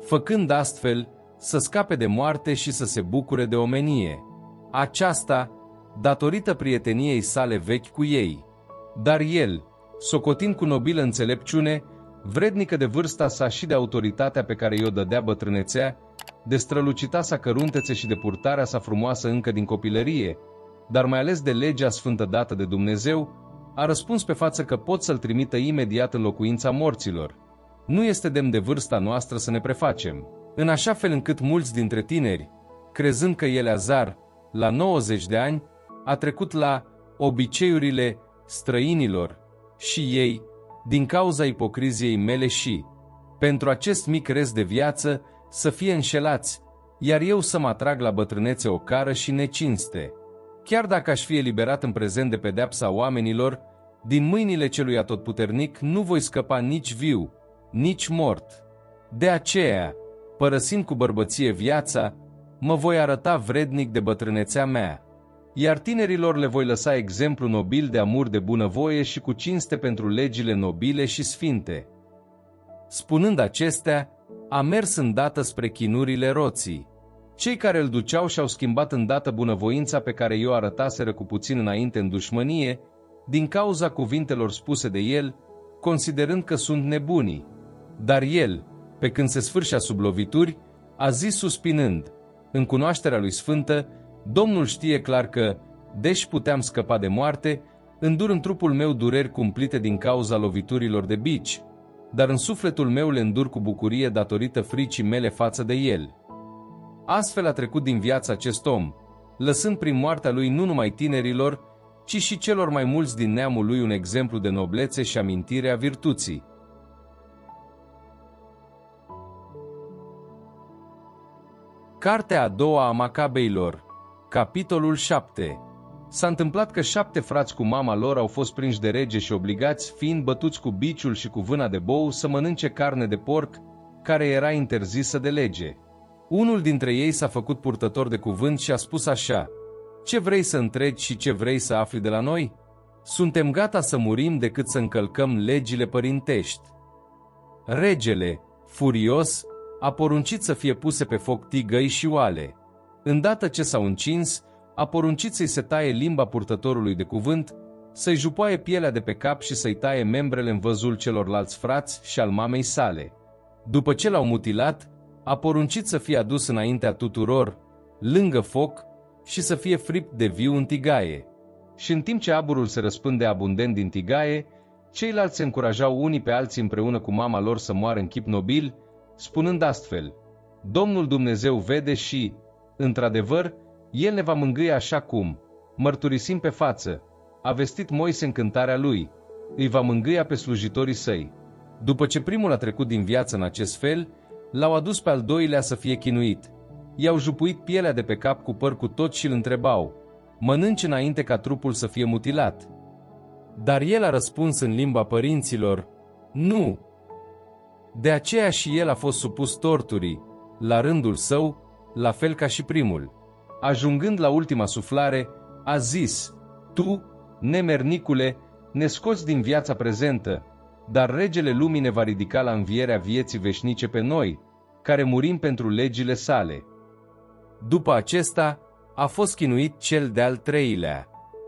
făcând astfel să scape de moarte și să se bucure de omenie. Aceasta, datorită prieteniei sale vechi cu ei. Dar el, socotind cu nobilă înțelepciune, vrednică de vârsta sa și de autoritatea pe care i-o dădea bătrânețea, de strălucita sa căruntețe și de purtarea sa frumoasă încă din copilărie, dar mai ales de legea sfântă dată de Dumnezeu, a răspuns pe față că pot să-l trimită imediat în locuința morților. Nu este demn de vârsta noastră să ne prefacem, în așa fel încât mulți dintre tineri, crezând că Eleazar, la 90 de ani, a trecut la obiceiurile străinilor și ei, din cauza ipocriziei mele și, pentru acest mic rest de viață, să fie înșelați, iar eu să mă atrag la bătrânețe ocară și necinste. Chiar dacă aș fi eliberat în prezent de pedeapsa oamenilor, din mâinile celui atotputernic nu voi scăpa nici viu, nici mort. De aceea, părăsind cu bărbăție viața, mă voi arăta vrednic de bătrânețea mea. Iar tinerilor le voi lăsa exemplu nobil de amur de bunăvoie și cu cinste pentru legile nobile și sfinte. Spunând acestea, a mers îndată spre chinurile roții. Cei care îl duceau și-au schimbat îndată bunăvoința pe care i-o arătaseră cu puțin înainte în dușmănie, din cauza cuvintelor spuse de el, considerând că sunt nebunii. Dar el, pe când se sfârșea sub lovituri, a zis suspinând, în cunoașterea lui sfântă, Domnul știe clar că, deși puteam scăpa de moarte, îndur în trupul meu dureri cumplite din cauza loviturilor de bici, dar în sufletul meu le îndur cu bucurie datorită fricii mele față de el. Astfel a trecut din viață acest om, lăsând prin moartea lui nu numai tinerilor, ci și celor mai mulți din neamul lui un exemplu de noblețe și amintire a virtuții. Cartea a doua a Macabeilor, capitolul 7. S-a întâmplat că 7 frați cu mama lor au fost prinși de rege și obligați, fiind bătuți cu biciul și cu vâna de bou, să mănânce carne de porc, care era interzisă de lege. Unul dintre ei s-a făcut purtător de cuvânt și a spus așa: Ce vrei să întregi și ce vrei să afli de la noi? Suntem gata să murim decât să încălcăm legile părintești. Regele, furios, a poruncit să fie puse pe foc tigăi și oale. Îndată ce s-au încins, a poruncit să-i se taie limba purtătorului de cuvânt, să-i jupoaie pielea de pe cap și să-i taie membrele în văzul celorlalți frați și al mamei sale. După ce l-au mutilat, a poruncit să fie adus înaintea tuturor, lângă foc, și să fie fript de viu în tigaie. Și în timp ce aburul se răspânde abundent din tigaie, ceilalți se încurajau unii pe alții împreună cu mama lor să moară în chip nobil, spunând astfel: Domnul Dumnezeu vede și, într-adevăr, El ne va mângâia așa cum, mărturisim pe față, a vestit Moise în cântarea lui, îi va mângâia pe slujitorii săi. După ce primul a trecut din viață în acest fel, l-au adus pe al doilea să fie chinuit. I-au jupuit pielea de pe cap cu păr cu tot și îl întrebau: Mănânci înainte ca trupul să fie mutilat? Dar el a răspuns în limba părinților: Nu. De aceea și el a fost supus torturii, la rândul său, la fel ca și primul. Ajungând la ultima suflare, a zis: Tu, nemernicule, ne scoți din viața prezentă, dar regele lumii ne va ridica la învierea vieții veșnice pe noi, care murim pentru legile sale. După acesta, a fost chinuit cel de-al treilea.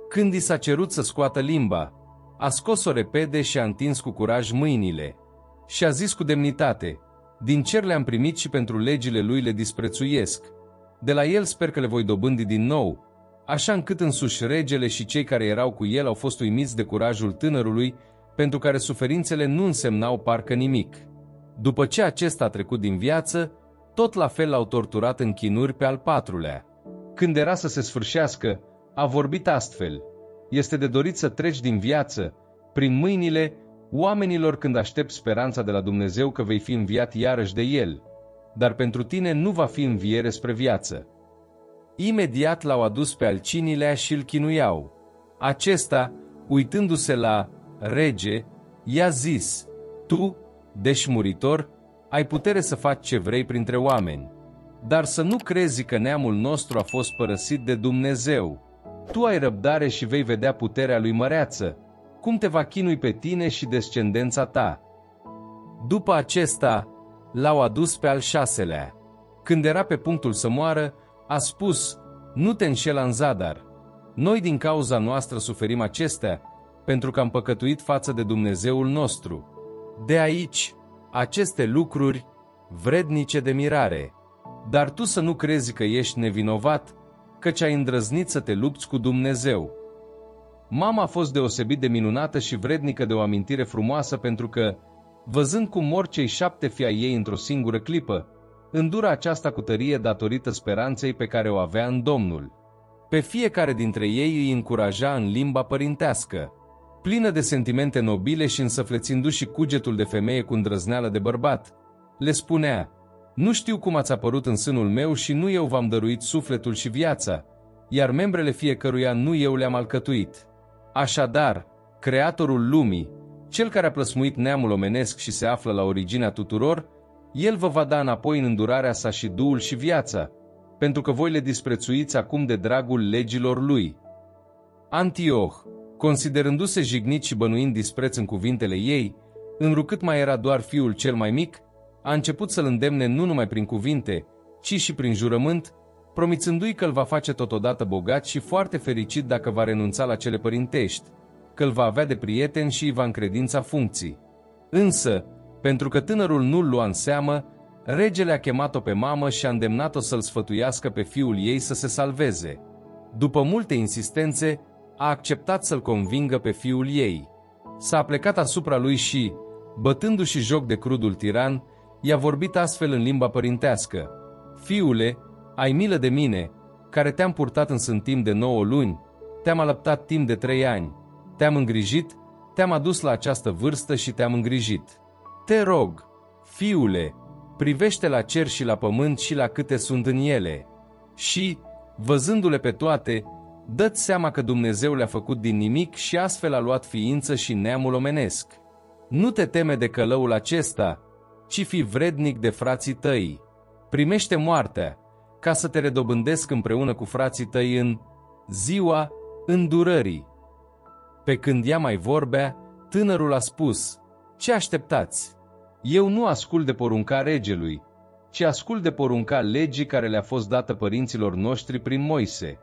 Când i s-a cerut să scoată limba, a scos-o repede și a întins cu curaj mâinile. Și a zis cu demnitate: din cer le-am primit și pentru legile lui le disprețuiesc. De la el sper că le voi dobândi din nou, așa încât însuși regele și cei care erau cu el au fost uimiți de curajul tânărului, pentru care suferințele nu însemnau parcă nimic. După ce acesta a trecut din viață, tot la fel l-au torturat în chinuri pe al patrulea. Când era să se sfârșească, a vorbit astfel: este de dorit să treci din viață prin mâinile oamenilor când aștepți speranța de la Dumnezeu că vei fi înviat iarăși de El, dar pentru tine nu va fi înviere spre viață. Imediat l-au adus pe al cinilea și îl chinuiau. Acesta, uitându-se la rege, i-a zis: tu, deși muritor, ai putere să faci ce vrei printre oameni, dar să nu crezi că neamul nostru a fost părăsit de Dumnezeu. Tu ai răbdare și vei vedea puterea lui Măreață, cum te va chinui pe tine și descendența ta. După acesta, l-au adus pe al șaselea. Când era pe punctul să moară, a spus: nu te înșela în zadar. Noi din cauza noastră suferim acestea, pentru că am păcătuit față de Dumnezeul nostru. De aici, aceste lucruri vrednice de mirare. Dar tu să nu crezi că ești nevinovat, căci ai îndrăznit să te lupți cu Dumnezeu. Mama a fost deosebit de minunată și vrednică de o amintire frumoasă, pentru că, văzând cum mor cei 7 fii ai ei într-o singură clipă, îndură aceasta cu tărie datorită speranței pe care o avea în Domnul. Pe fiecare dintre ei îi încuraja în limba părintească. Plină de sentimente nobile și însăflețindu-și cugetul de femeie cu îndrăzneală de bărbat, le spunea: nu știu cum ați apărut în sânul meu și nu eu v-am dăruit sufletul și viața, iar membrele fiecăruia nu eu le-am alcătuit. Așadar, Creatorul lumii, Cel care a plăsmuit neamul omenesc și se află la originea tuturor, El vă va da înapoi în îndurarea sa și Duhul și viața, pentru că voi le disprețuiți acum de dragul legilor Lui. Antioh, considerându-se jignit și bănuind dispreț în cuvintele ei, întrucât mai era doar fiul cel mai mic, a început să-l îndemne nu numai prin cuvinte, ci și prin jurământ, promițându-i că îl va face totodată bogat și foarte fericit dacă va renunța la cele părintești, că îl va avea de prieten și îi va încredința funcții. Însă, pentru că tânărul nu-l lua în seamă, regele a chemat-o pe mamă și a îndemnat-o să-l sfătuiască pe fiul ei să se salveze. După multe insistențe, a acceptat să-l convingă pe fiul ei. S-a plecat asupra lui și, bătându-și joc de crudul tiran, i-a vorbit astfel în limba părintească: fiule, ai milă de mine, care te-am purtat în sân timp de 9 luni, te-am alăptat timp de 3 ani, te-am îngrijit, te-am adus la această vârstă și te-am îngrijit. Te rog, fiule, privește la cer și la pământ și la câte sunt în ele și, văzându-le pe toate, dă-ți seama că Dumnezeu le-a făcut din nimic și astfel a luat ființă și neamul omenesc. Nu te teme de călăul acesta, ci fii vrednic de frații tăi. Primește moartea, ca să te redobândesc împreună cu frații tăi în ziua îndurării. Pe când ea mai vorbea, tânărul a spus: ce așteptați? Eu nu ascult de porunca regelui, ci ascult de porunca legii care le-a fost dată părinților noștri prin Moise.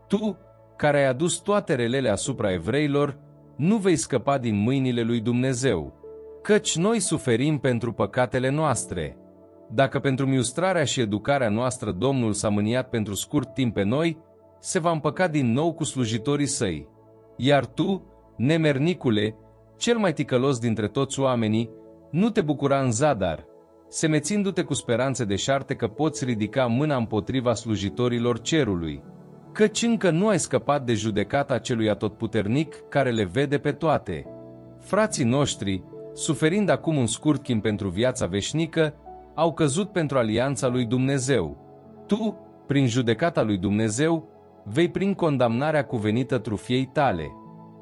Tu, care ai adus toate relele asupra evreilor, nu vei scăpa din mâinile lui Dumnezeu, căci noi suferim pentru păcatele noastre. Dacă pentru miustrarea și educarea noastră Domnul s-a mâniat pentru scurt timp pe noi, se va împăca din nou cu slujitorii săi. Iar tu, nemernicule, cel mai ticălos dintre toți oamenii, nu te bucura în zadar, semețindu-te cu speranțe deșarte că poți ridica mâna împotriva slujitorilor cerului, căci încă nu ai scăpat de judecata celui atotputernic care le vede pe toate. Frații noștri, suferind acum un scurt timp pentru viața veșnică, au căzut pentru alianța lui Dumnezeu. Tu, prin judecata lui Dumnezeu, vei primi condamnarea cuvenită trufiei tale.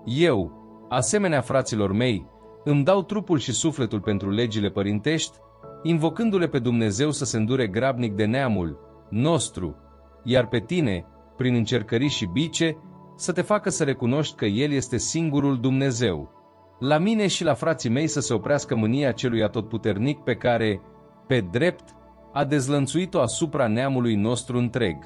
Eu, asemenea fraților mei, îmi dau trupul și sufletul pentru legile părintești, invocându-le pe Dumnezeu să se îndure grabnic de neamul nostru, iar pe tine, prin încercări și bice, să te facă să recunoști că El este singurul Dumnezeu. La mine și la frații mei să se oprească mânia celui atotputernic pe care, pe drept, a dezlănțuit-o asupra neamului nostru întreg.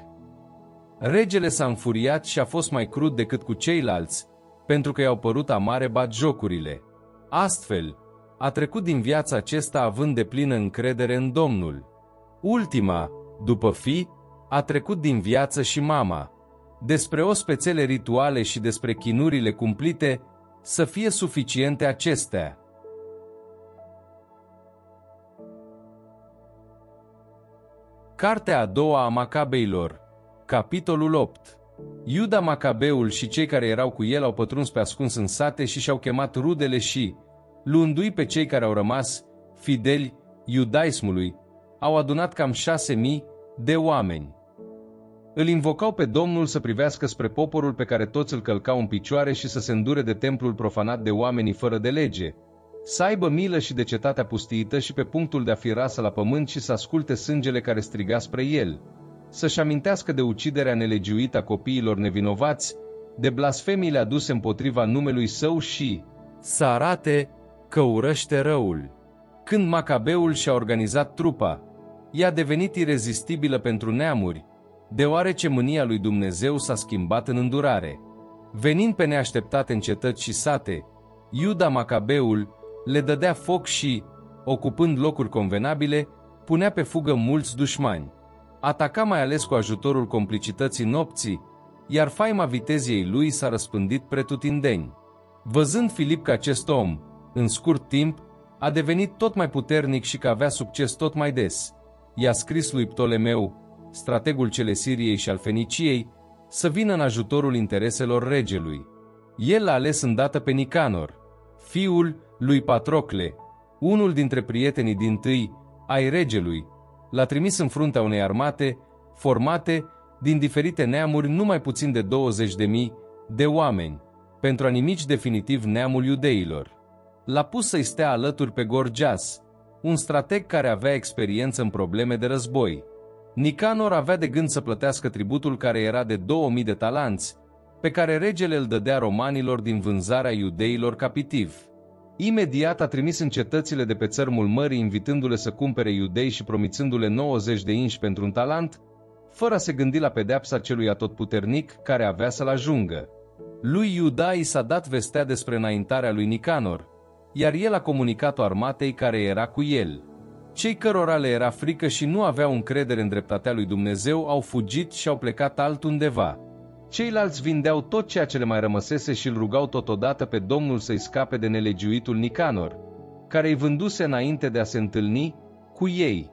Regele s-a înfuriat și a fost mai crud decât cu ceilalți, pentru că i-au părut amare batjocurile. Astfel, a trecut din viața acesta având deplină încredere în Domnul. Ultima, după fi, a trecut din viață și mama. Despre ospețele rituale și despre chinurile cumplite, să fie suficiente acestea. Cartea a doua a Macabeilor, capitolul 8. Iuda Macabeul și cei care erau cu el au pătruns pe ascuns în sate și și-au chemat rudele și, luându-i pe cei care au rămas, fideli iudaismului, au adunat cam 6.000 de oameni. Îl invocau pe Domnul să privească spre poporul pe care toți îl călcau în picioare și să se îndure de templul profanat de oamenii fără de lege, să aibă milă și de cetatea pustiită și pe punctul de a fi rasă la pământ și să asculte sângele care striga spre el, să-și amintească de uciderea nelegiuită a copiilor nevinovați, de blasfemiile aduse împotriva numelui său și să arate că urăște răul. Când Macabeul și-a organizat trupa, ea a devenit irezistibilă pentru neamuri, deoarece mânia lui Dumnezeu s-a schimbat în îndurare. Venind pe neașteptate în cetăți și sate, Iuda Macabeul le dădea foc și, ocupând locuri convenabile, punea pe fugă mulți dușmani. Ataca mai ales cu ajutorul complicității nopții, iar faima viteziei lui s-a răspândit pretutindeni. Văzând Filip că acest om, în scurt timp, a devenit tot mai puternic și că avea succes tot mai des, i-a scris lui Ptolemeu, strategul Celesiriei și al Feniciei, să vină în ajutorul intereselor regelui. El l-a ales îndată pe Nicanor, fiul lui Patrocle, unul dintre prietenii dintâi ai regelui. L-a trimis în fruntea unei armate formate din diferite neamuri, numai puțin de 20.000 de oameni, pentru a nimici definitiv neamul iudeilor. L-a pus să-i stea alături pe Gorgias, un strateg care avea experiență în probleme de război. Nicanor avea de gând să plătească tributul care era de 2000 de talanți, pe care regele îl dădea romanilor din vânzarea iudeilor captivi. Imediat a trimis în cetățile de pe țărmul mării, invitându-le să cumpere iudei și promițându-le 90 de inși pentru un talent, fără a se gândi la pedeapsa celui atotputernic care avea să-l ajungă. Lui Iuda i s-a dat vestea despre înaintarea lui Nicanor, iar el a comunicat-o armatei care era cu el. Cei cărora le era frică și nu aveau încredere în dreptatea lui Dumnezeu au fugit și au plecat altundeva. Ceilalți vindeau tot ceea ce le mai rămăsese și îl rugau totodată pe Domnul să-i scape de nelegiuitul Nicanor, care îi vânduse înainte de a se întâlni cu ei.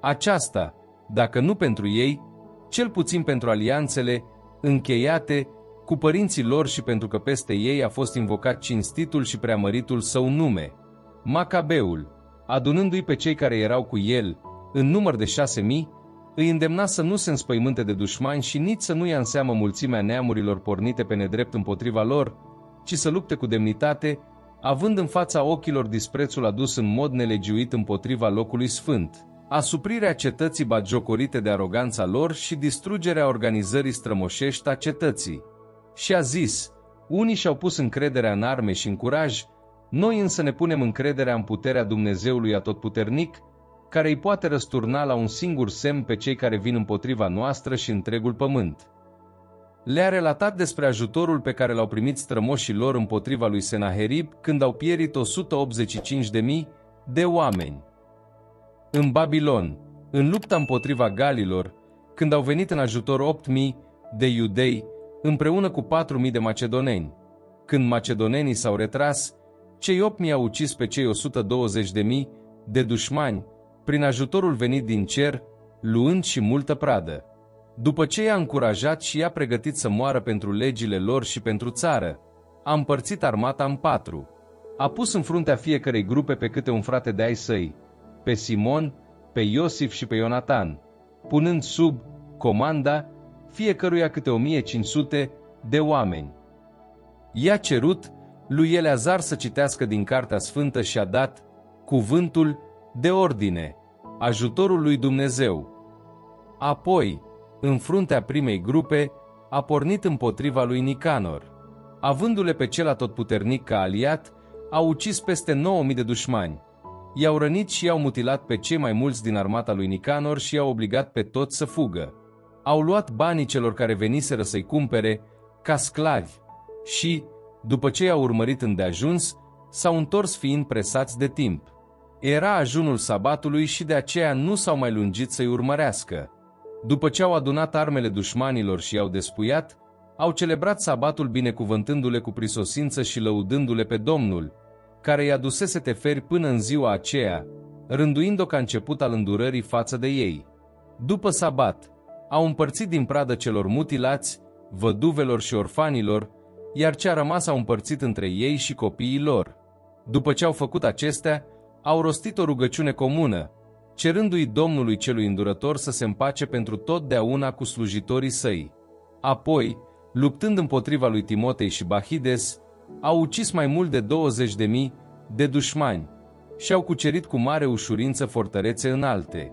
Aceasta, dacă nu pentru ei, cel puțin pentru alianțele încheiate cu părinții lor și pentru că peste ei a fost invocat cinstitul și preamăritul său nume. Macabeul, adunându-i pe cei care erau cu el, în număr de 6.000, îi îndemna să nu se înspăimânte de dușmani și nici să nu ia în seamă mulțimea neamurilor pornite pe nedrept împotriva lor, ci să lupte cu demnitate, având în fața ochilor disprețul adus în mod nelegiuit împotriva locului sfânt, asuprirea cetății batjocorite de aroganța lor și distrugerea organizării strămoșești a cetății. Și a zis, unii și-au pus încrederea în arme și în curaj, noi însă ne punem încrederea în puterea Dumnezeului Atotputernic, care îi poate răsturna la un singur semn pe cei care vin împotriva noastră și întregul pământ. Le-a relatat despre ajutorul pe care l-au primit strămoșii lor împotriva lui Senaherib când au pierit 185.000 de oameni. În Babilon, în lupta împotriva galilor, când au venit în ajutor 8.000 de iudei, împreună cu 4.000 de macedoneni. Când macedonenii s-au retras, cei 8.000 au ucis pe cei 120.000 de dușmani, prin ajutorul venit din cer, luând și multă pradă. După ce i-a încurajat și i-a pregătit să moară pentru legile lor și pentru țară, a împărțit armata în 4. A pus în fruntea fiecărei grupe pe câte un frate de ai săi, pe Simon, pe Iosif și pe Ionatan, punând sub comanda fiecăruia câte 1500 de oameni. I-a cerut lui Eleazar să citească din Cartea Sfântă și a dat cuvântul de ordine, ajutorul lui Dumnezeu. Apoi, în fruntea primei grupe, a pornit împotriva lui Nicanor. Avându-le pe cel atotputernic ca aliat, a ucis peste 9.000 de dușmani. I-au rănit și i-au mutilat pe cei mai mulți din armata lui Nicanor și i-au obligat pe toți să fugă. Au luat banii celor care veniseră să-i cumpere ca sclavi și, după ce i-au urmărit îndeajuns, s-au întors fiind presați de timp. Era ajunul sabatului și de aceea nu s-au mai lungit să-i urmărească. După ce au adunat armele dușmanilor și i-au despuiat, au celebrat sabatul binecuvântându-le cu prisosință și lăudându-le pe Domnul, care i-a dusese teferi până în ziua aceea, rânduind-o ca început al îndurării față de ei. După sabat, au împărțit din pradă celor mutilați, văduvelor și orfanilor, iar ce a rămas au împărțit între ei și copiii lor. După ce au făcut acestea, au rostit o rugăciune comună, cerându-i Domnului celui îndurător să se împace pentru totdeauna cu slujitorii săi. Apoi, luptând împotriva lui Timotei și Bahides, au ucis mai mult de 20.000 de dușmani și au cucerit cu mare ușurință fortărețe înalte.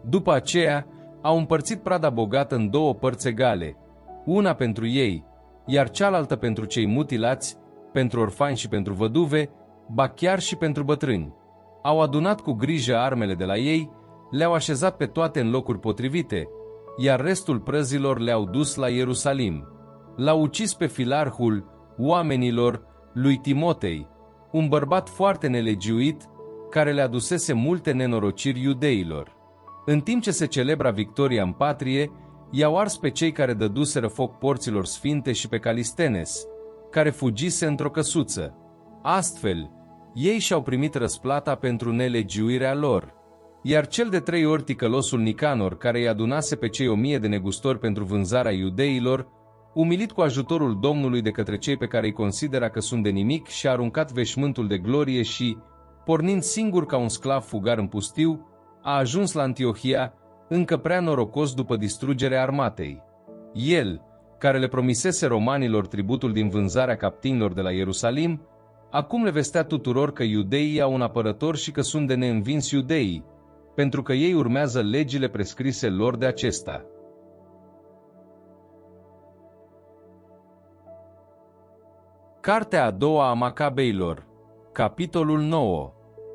După aceea, au împărțit prada bogată în 2 părți egale, una pentru ei, iar cealaltă pentru cei mutilați, pentru orfani și pentru văduve, ba chiar și pentru bătrâni. Au adunat cu grijă armele de la ei, le-au așezat pe toate în locuri potrivite, iar restul prăzilor le-au dus la Ierusalim. L-au ucis pe filarhul oamenilor lui Timotei, un bărbat foarte nelegiuit, care le adusese multe nenorociri iudeilor. În timp ce se celebra victoria în patrie, i-au ars pe cei care dăduseră foc porților sfinte și pe Calistenes, care fugise într-o căsuță. Astfel, ei și-au primit răsplata pentru nelegiuirea lor. Iar cel de 3 ori ticălosul Nicanor, care îi adunase pe cei 1000 de negustori pentru vânzarea iudeilor, umilit cu ajutorul Domnului de către cei pe care îi considera că sunt de nimic, și-a aruncat veșmântul de glorie și, pornind singur ca un sclav fugar în pustiu, a ajuns la Antiohia, încă prea norocos după distrugerea armatei. El, care le promisese romanilor tributul din vânzarea captinilor de la Ierusalim, acum le vestea tuturor că iudeii au un apărător și că sunt de neînvins iudeii, pentru că ei urmează legile prescrise lor de acesta. Cartea a doua a Macabeilor, capitolul 9.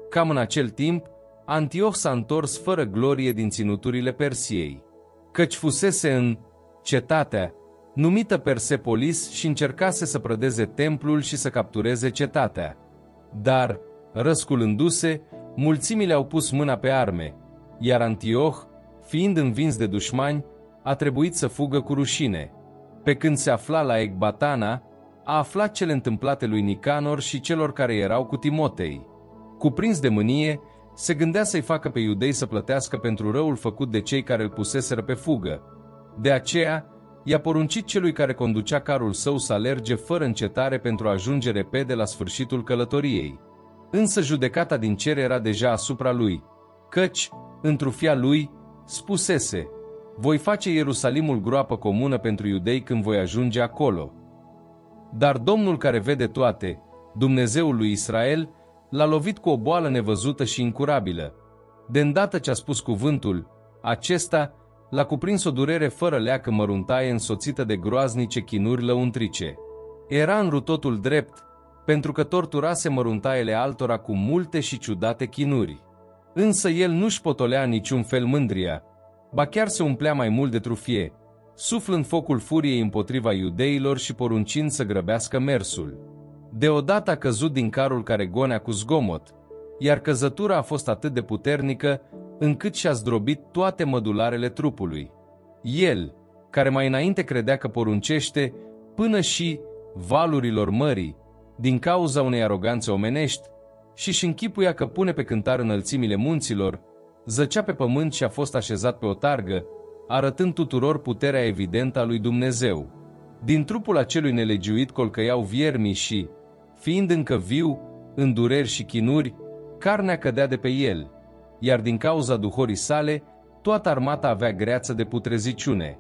Cam în acel timp, Antioh s-a întors fără glorie din ținuturile Persiei, căci fusese în cetatea numită Persepolis și încercase să prădeze templul și să captureze cetatea. Dar, răsculându-se, mulțimile au pus mâna pe arme, iar Antioh, fiind învins de dușmani, a trebuit să fugă cu rușine. Pe când se afla la Ecbatana, a aflat cele întâmplate lui Nicanor și celor care erau cu Timotei. Cuprins de mânie, se gândea să-i facă pe iudei să plătească pentru răul făcut de cei care îl puseseră pe fugă. De aceea, i-a poruncit celui care conducea carul său să alerge fără încetare pentru a ajunge repede la sfârșitul călătoriei. Însă judecata din cer era deja asupra lui, căci, într-ufia lui, spusese: voi face Ierusalimul groapă comună pentru iudei când voi ajunge acolo. Dar Domnul care vede toate, Dumnezeul lui Israel, l-a lovit cu o boală nevăzută și incurabilă. De îndată ce a spus cuvântul acesta, l-a cuprins o durere fără leacă măruntaie însoțită de groaznice chinuri lăuntrice. Era întru totul drept, pentru că torturase măruntaiele altora cu multe și ciudate chinuri. Însă el nu-și potolea în niciun fel mândria, ba chiar se umplea mai mult de trufie, suflând focul furiei împotriva iudeilor și poruncind să grăbească mersul. Deodată a căzut din carul care gonea cu zgomot, iar căzătura a fost atât de puternică încât și-a zdrobit toate mădularele trupului. El, care mai înainte credea că poruncește până și valurilor mării, din cauza unei aroganțe omenești, și-și închipuia că pune pe cântar înălțimile munților, zăcea pe pământ și a fost așezat pe o targă, arătând tuturor puterea evidentă a lui Dumnezeu. Din trupul acelui nelegiuit colcăiau viermii și, fiind încă viu, în dureri și chinuri, carnea cădea de pe el, iar din cauza duhorii sale, toată armata avea greață de putreziciune.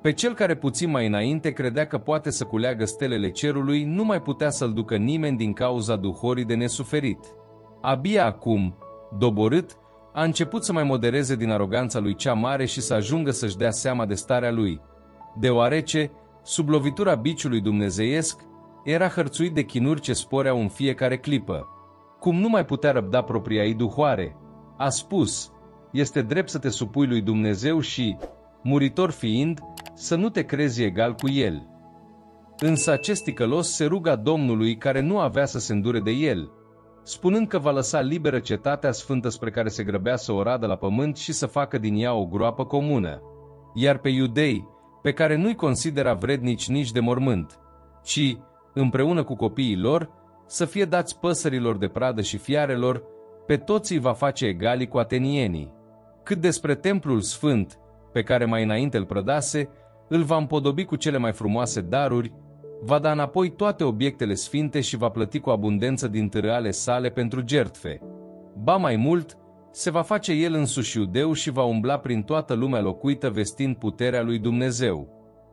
Pe cel care puțin mai înainte credea că poate să culeagă stelele cerului, nu mai putea să-l ducă nimeni din cauza duhorii de nesuferit. Abia acum, doborât, a început să mai modereze din aroganța lui cea mare și să ajungă să-și dea seama de starea lui, deoarece, sub lovitura biciului dumnezeiesc, era hărțuit de chinuri ce sporeau în fiecare clipă. Cum nu mai putea răbda propria ei duhoare, a spus: este drept să te supui lui Dumnezeu și, muritor fiind, să nu te crezi egal cu el. Însă acest ticălos se ruga Domnului care nu avea să se îndure de el, spunând că va lăsa liberă cetatea sfântă spre care se grăbea să o radă la pământ și să facă din ea o groapă comună. Iar pe iudei, pe care nu-i considera vrednici nici de mormânt, ci, împreună cu copiii lor, să fie dați păsărilor de pradă și fiarelor, pe toți îi va face egali cu atenienii. Cât despre templul sfânt, pe care mai înainte îl prădase, îl va împodobi cu cele mai frumoase daruri, va da înapoi toate obiectele sfinte și va plăti cu abundență din târâale sale pentru jertfe. Ba mai mult, se va face el însuși iudeu și va umbla prin toată lumea locuită vestind puterea lui Dumnezeu.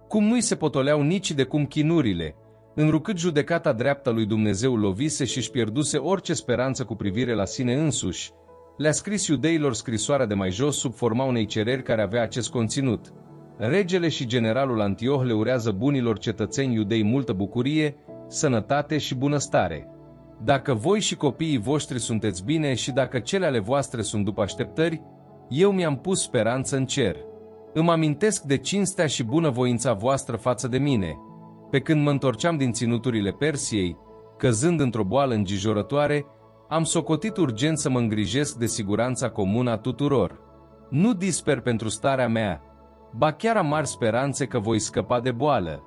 Cum nu-i se potoleau nici de cum chinurile, înrucât judecata dreaptă lui Dumnezeu lovise și își pierduse orice speranță cu privire la sine însuși, le-a scris iudeilor scrisoarea de mai jos sub forma unei cereri care avea acest conținut. Regele și generalul Antioh le urează bunilor cetățeni iudei multă bucurie, sănătate și bunăstare. Dacă voi și copiii voștri sunteți bine și dacă cele ale voastre sunt după așteptări, eu mi-am pus speranță în cer. Îmi amintesc de cinstea și bunăvoința voastră față de mine. Pe când mă întorceam din ținuturile Persiei, căzând într-o boală îngrijorătoare, am socotit urgent să mă îngrijesc de siguranța comună a tuturor. Nu disper pentru starea mea, ba chiar am mari speranțe că voi scăpa de boală.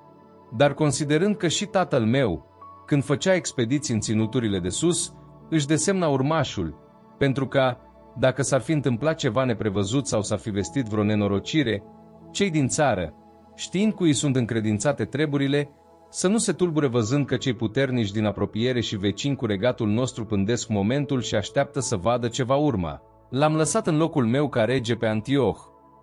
Dar considerând că și tatăl meu, când făcea expediții în ținuturile de sus, își desemna urmașul, pentru că, dacă s-ar fi întâmplat ceva neprevăzut sau s-ar fi vestit vreo nenorocire, cei din țară, știind cui sunt încredințate treburile, să nu se tulbure văzând că cei puternici din apropiere și vecini cu regatul nostru pândesc momentul și așteaptă să vadă ce va urma. L-am lăsat în locul meu ca rege pe Antioh,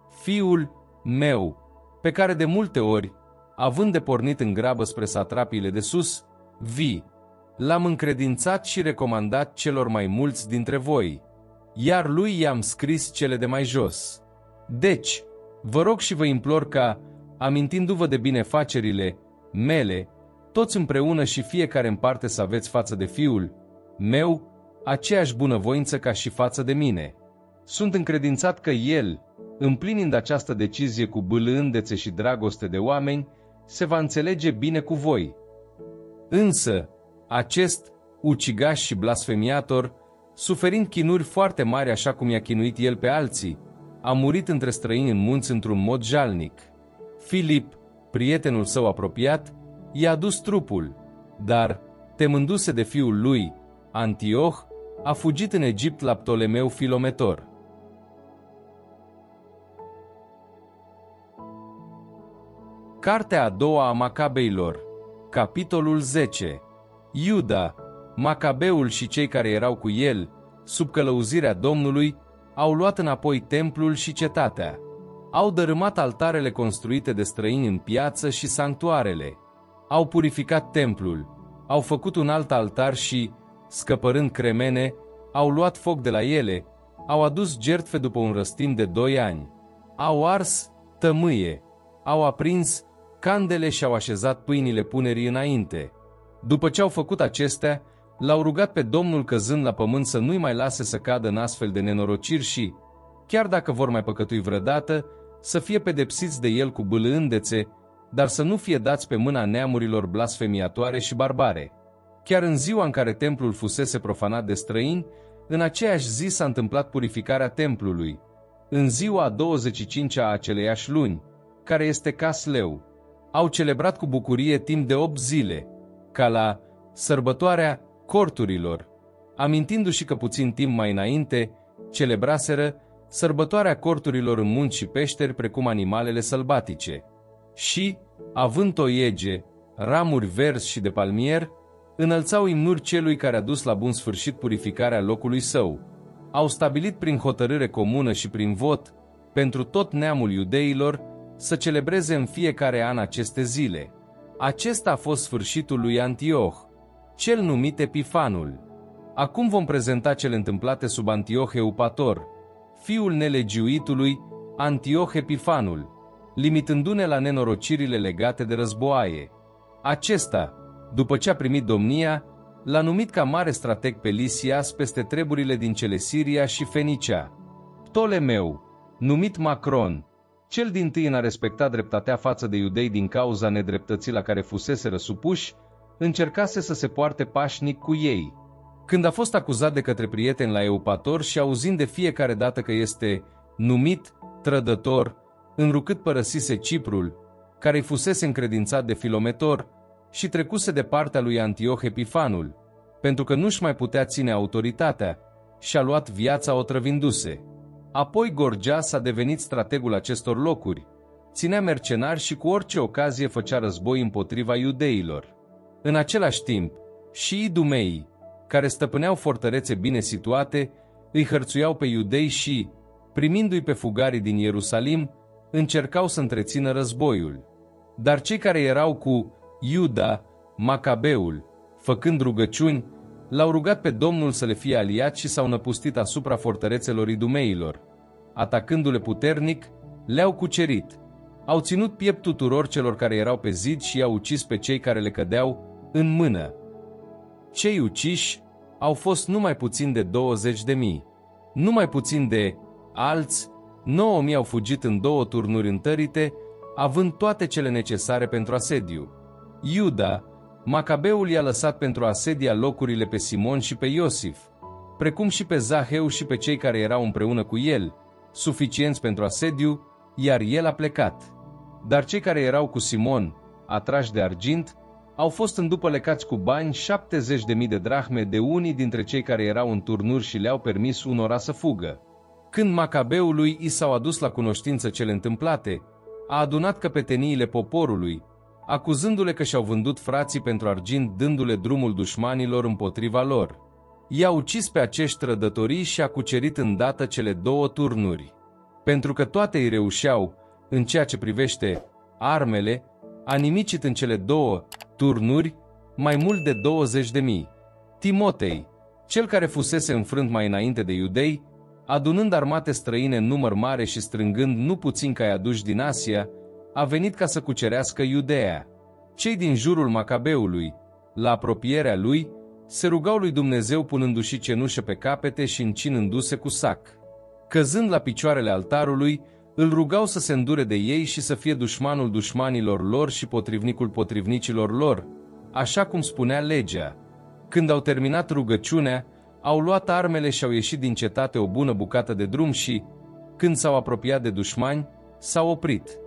fiul meu, pe care de multe ori, având de pornit în grabă spre satrapiile de sus, l-am încredințat și recomandat celor mai mulți dintre voi, iar lui i-am scris cele de mai jos. Deci, vă rog și vă implor ca, amintindu-vă de binefacerile mele, toți împreună și fiecare în parte să aveți față de fiul meu aceeași bunăvoință ca și față de mine. Sunt încredințat că el, împlinind această decizie cu bâlândețe și dragoste de oameni, se va înțelege bine cu voi. Însă, acest ucigaș și blasfemiator, suferind chinuri foarte mari așa cum i-a chinuit el pe alții, a murit între străini în munți într-un mod jalnic. Filip, prietenul său apropiat, i-a adus trupul, dar, temându-se de fiul lui, Antioh, a fugit în Egipt la Ptolemeu Filometor. Cartea a doua a Macabeilor, capitolul 10. Iuda, Macabeul și cei care erau cu el, sub călăuzirea Domnului, au luat înapoi templul și cetatea. Au dărâmat altarele construite de străini în piață și sanctuarele. Au purificat templul, au făcut un alt altar și, scăpărând cremene, au luat foc de la ele, au adus jertfe după un răstim de 2 ani. Au ars tămâie, au aprins candele și au așezat pâinile punerii înainte. După ce au făcut acestea, l-au rugat pe Domnul căzând la pământ să nu-i mai lase să cadă în astfel de nenorociri și, chiar dacă vor mai păcătui vreodată, să fie pedepsiți de el cu bâlândețe, dar să nu fie dați pe mâna neamurilor blasfemiatoare și barbare. Chiar în ziua în care templul fusese profanat de străini, în aceeași zi s-a întâmplat purificarea templului, în ziua a 25-a aceleiași luni, care este Casleu. Au celebrat cu bucurie timp de 8 zile, ca la sărbătoarea corturilor, amintindu-și că puțin timp mai înainte celebraseră sărbătoarea corturilor în munți și peșteri precum animalele sălbatice. Și, având toiege, ramuri verzi și de palmier, înălțau imnuri celui care a dus la bun sfârșit purificarea locului său. Au stabilit prin hotărâre comună și prin vot, pentru tot neamul iudeilor, să celebreze în fiecare an aceste zile. Acesta a fost sfârșitul lui Antioh, cel numit Epifanul. Acum vom prezenta cele întâmplate sub Antioh Eupator, fiul nelegiuitului Antioh Epifanul, limitându-ne la nenorocirile legate de războaie. Acesta, după ce a primit domnia, l-a numit ca mare strateg pe Lisias peste treburile din Celesiria și Fenicia. Ptolemeu, numit Macron, Cel dintâi în a respecta dreptatea față de iudei din cauza nedreptății la care fuseseră supuși, încercase să se poarte pașnic cu ei. Când a fost acuzat de către prieteni la Eupator și auzind de fiecare dată că este numit trădător, înrucât părăsise Ciprul, care-i fusese încredințat de Filometor, și trecuse de partea lui Antioh Epifanul, pentru că nu-și mai putea ține autoritatea, și-a luat viața otrăvindu-se. Apoi Gorgias a devenit strategul acestor locuri, ținea mercenari și cu orice ocazie făcea război împotriva iudeilor. În același timp, și idumeii, care stăpâneau fortărețe bine situate, îi hărțuiau pe iudei și, primindu-i pe fugarii din Ierusalim, încercau să întrețină războiul. Dar cei care erau cu Iuda, Macabeul, făcând rugăciuni, l-au rugat pe Domnul să le fie aliat și s-au năpustit asupra fortărețelor idumeilor. Atacându-le puternic, le-au cucerit. Au ținut piept tuturor celor care erau pe zid și i-au ucis pe cei care le cădeau în mână. Cei uciși au fost numai puțin de 20.000. Numai puțin de alți 9.000 au fugit în 2 turnuri întărite, având toate cele necesare pentru asediu. Iuda, Macabeul i-a lăsat pentru a asedia locurile pe Simon și pe Iosif, precum și pe Zaheu și pe cei care erau împreună cu el, suficienți pentru asediu, iar el a plecat. Dar cei care erau cu Simon, atrași de argint, au fost îndupălecați cu bani 70.000 de drahme de unii dintre cei care erau în turnuri și le-au permis unora să fugă. Când Macabeului i s-au adus la cunoștință cele întâmplate, a adunat căpeteniile poporului, acuzându-le că și-au vândut frații pentru argint, dându-le drumul dușmanilor împotriva lor. I-a ucis pe acești trădătorii și a cucerit îndată cele 2 turnuri. Pentru că toate îi reușeau, în ceea ce privește armele, a nimicit în cele 2 turnuri mai mult de 20.000. Timotei, cel care fusese înfrânt mai înainte de iudei, adunând armate străine în număr mare și strângând nu puțin cai aduși din Asia, a venit ca să cucerească Iudeea. Cei din jurul Macabeului, la apropierea lui, se rugau lui Dumnezeu punându-și cenușă pe capete și încinându-se cu sac. Căzând la picioarele altarului, îl rugau să se îndure de ei și să fie dușmanul dușmanilor lor și potrivnicul potrivnicilor lor, așa cum spunea legea. Când au terminat rugăciunea, au luat armele și au ieșit din cetate o bună bucată de drum și, când s-au apropiat de dușmani, s-au oprit.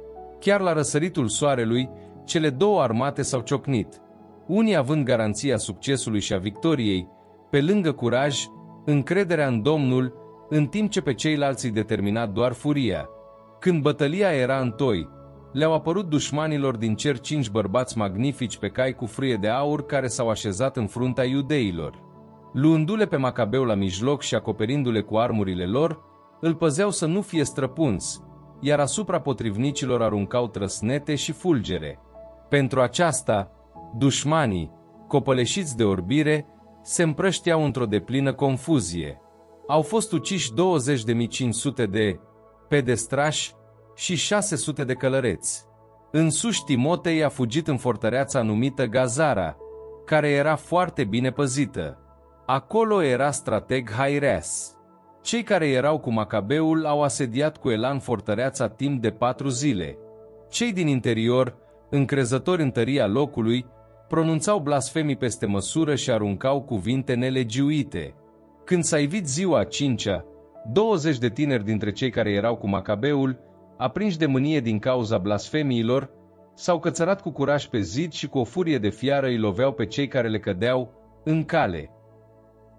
Chiar la răsăritul soarelui, cele 2 armate s-au ciocnit, unii având garanția succesului și a victoriei, pe lângă curaj, încrederea în Domnul, în timp ce pe ceilalți îi determina doar furia. Când bătălia era în toi, le-au apărut dușmanilor din cer 5 bărbați magnifici pe cai cu frâie de aur care s-au așezat în fruntea iudeilor. Luându-le pe Macabeu la mijloc și acoperindu-le cu armurile lor, îl păzeau să nu fie străpuns, iar asupra potrivnicilor aruncau trăsnete și fulgere. Pentru aceasta, dușmanii, copăleșiți de orbire, se împrășteau într-o deplină confuzie. Au fost uciși 20.500 de pedestrași și 600 de călăreți. Însuși Timotei a fugit în fortăreața numită Gazara, care era foarte bine păzită. Acolo era strateg Haireas. Cei care erau cu Macabeul au asediat cu elan fortăreața timp de 4 zile. Cei din interior, încrezători în tăria locului, pronunțau blasfemii peste măsură și aruncau cuvinte nelegiuite. Când s-a ivit ziua a 5-a, 20 de tineri dintre cei care erau cu Macabeul, aprinși de mânie din cauza blasfemiilor, s-au cățărat cu curaj pe zid și cu o furie de fiară îi loveau pe cei care le cădeau în cale.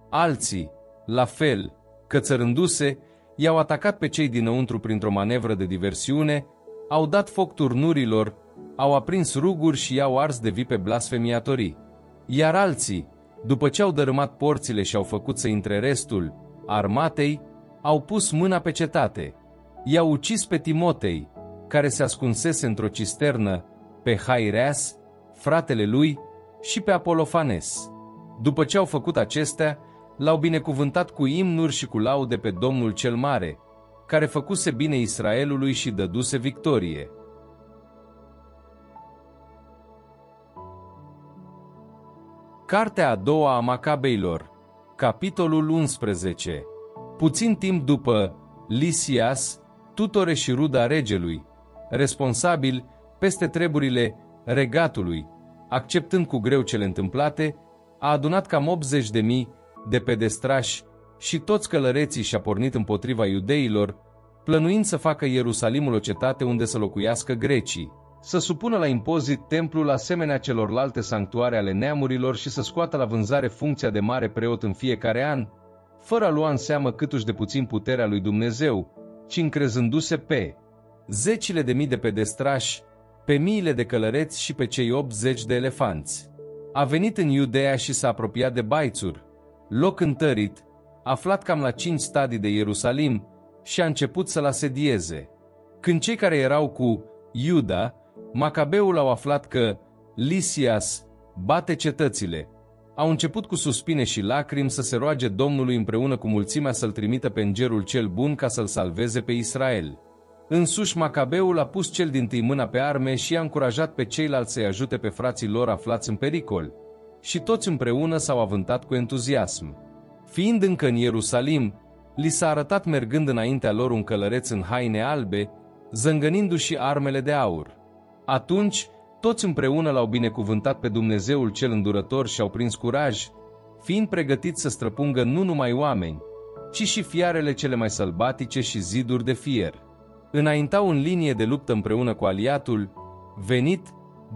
Alții, la fel, cățărându-se, i-au atacat pe cei dinăuntru printr-o manevră de diversiune, au dat foc turnurilor, au aprins ruguri și i-au ars de vii pe blasfemiatorii. Iar alții, după ce au dărâmat porțile și au făcut să intre restul armatei, au pus mâna pe cetate. I-au ucis pe Timotei, care se ascunsese într-o cisternă, pe Haireas, fratele lui, și pe Apolofanes. După ce au făcut acestea, l-au binecuvântat cu imnuri și cu laude pe Domnul cel Mare, care făcuse bine Israelului și dăduse victorie. Cartea a doua a Macabeilor, capitolul 11. Puțin timp după, Lisias, tutore și ruda regelui, responsabil peste treburile regatului, acceptând cu greu cele întâmplate, a adunat cam 80.000 de pedestrași și toți călăreții și-a pornit împotriva iudeilor, plănuind să facă Ierusalimul o cetate unde să locuiască grecii, să supună la impozit templul asemenea celorlalte sanctuare ale neamurilor și să scoată la vânzare funcția de mare preot în fiecare an, fără a lua în seamă câtuși de puțin puterea lui Dumnezeu, ci încrezându-se pe zecile de mii de pedestrași, pe miile de călăreți și pe cei 80 de elefanți. A venit în Iudeea și s-a apropiat de Baițur, loc întărit, aflat cam la 5 stadii de Ierusalim, și a început să-l asedieze. Când cei care erau cu Iuda, Macabeul, au aflat că Lisias bate cetățile, au început cu suspine și lacrimi să se roage Domnului împreună cu mulțimea să-l trimită pe îngerul cel bun ca să-l salveze pe Israel. Însuși Macabeul a pus cel dintâi mâna pe arme și i-a încurajat pe ceilalți să-i ajute pe frații lor aflați în pericol. Și toți împreună s-au avântat cu entuziasm. Fiind încă în Ierusalim, li s-a arătat mergând înaintea lor un călăreț în haine albe, zângănindu-și armele de aur. Atunci, toți împreună l-au binecuvântat pe Dumnezeul cel îndurător și au prins curaj, fiind pregătiți să străpungă nu numai oameni, ci și fiarele cele mai sălbatice și ziduri de fier. Înaintau în linie de luptă împreună cu aliatul, venit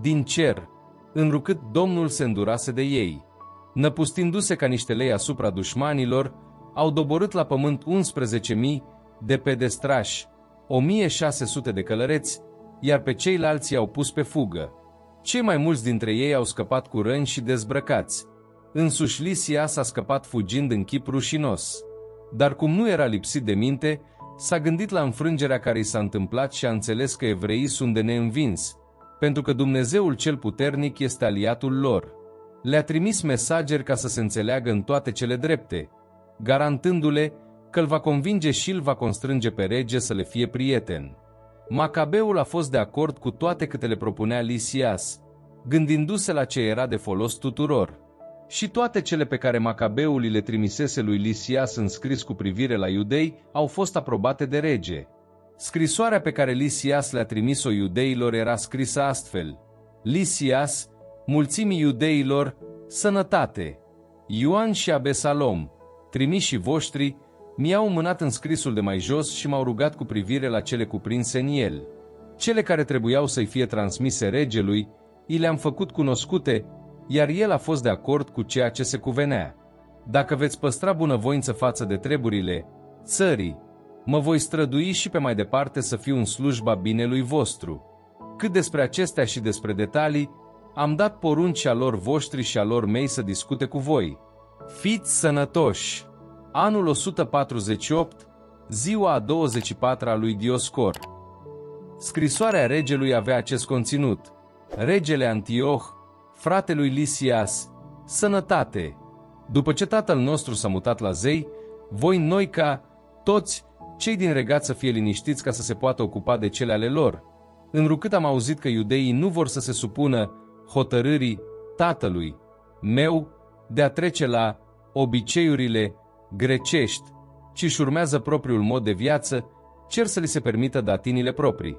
din cer, întrucât Domnul se îndurase de ei. Năpustindu-se ca niște lei asupra dușmanilor, au doborât la pământ 11.000 de pedestrași, 1.600 de călăreți, iar pe ceilalți i-au pus pe fugă. Cei mai mulți dintre ei au scăpat cu răni și dezbrăcați. Însuși Lisias a scăpat fugind în chip rușinos. Dar cum nu era lipsit de minte, s-a gândit la înfrângerea care i s-a întâmplat și a înțeles că evreii sunt de neînvins, pentru că Dumnezeul cel puternic este aliatul lor. Le-a trimis mesageri ca să se înțeleagă în toate cele drepte, garantându-le că îl va convinge și îl va constrânge pe rege să le fie prieten. Macabeul a fost de acord cu toate câte le propunea Lisias, gândindu-se la ce era de folos tuturor. Și toate cele pe care Macabeul le trimisese lui Lisias în scris cu privire la iudei au fost aprobate de rege. Scrisoarea pe care Lisias le-a trimis-o iudeilor era scrisă astfel: Lisias, mulțimii iudeilor, sănătate! Ioan și Abesalom, trimișii voștri, mi-au mânat în scrisul de mai jos și m-au rugat cu privire la cele cuprinse în el. Cele care trebuiau să-i fie transmise regelui, i le-am făcut cunoscute, iar el a fost de acord cu ceea ce se cuvenea. Dacă veți păstra bunăvoință față de treburile țării, mă voi strădui și pe mai departe să fiu în slujba binelui vostru. Cât despre acestea și despre detalii, am dat porunci a lor voștri și a lor mei să discute cu voi. Fiți sănătoși! Anul 148, ziua a 24-a lui Dioscor. Scrisoarea regelui avea acest conținut: Regele Antioh, fratelui Lisias, sănătate! După ce tatăl nostru s-a mutat la zei, voi noi ca toți cei din regat să fie liniștiți ca să se poată ocupa de cele ale lor. Întrucât am auzit că iudeii nu vor să se supună hotărârii tatălui meu de a trece la obiceiurile grecești, ci își urmează propriul mod de viață, cer să li se permită datinile proprii.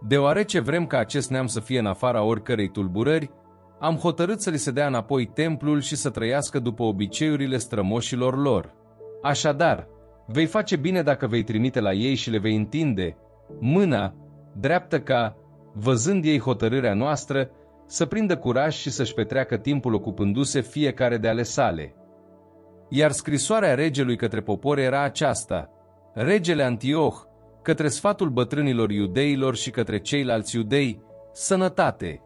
Deoarece vrem ca acest neam să fie în afara oricărei tulburări, am hotărât să li se dea înapoi templul și să trăiască după obiceiurile strămoșilor lor. Așadar, vei face bine dacă vei trimite la ei și le vei întinde mâna dreaptă ca, văzând ei hotărârea noastră, să prindă curaj și să-și petreacă timpul ocupându-se fiecare de ale sale. Iar scrisoarea regelui către popor era aceasta: Regele Antioh, către sfatul bătrânilor iudeilor și către ceilalți iudei, sănătate!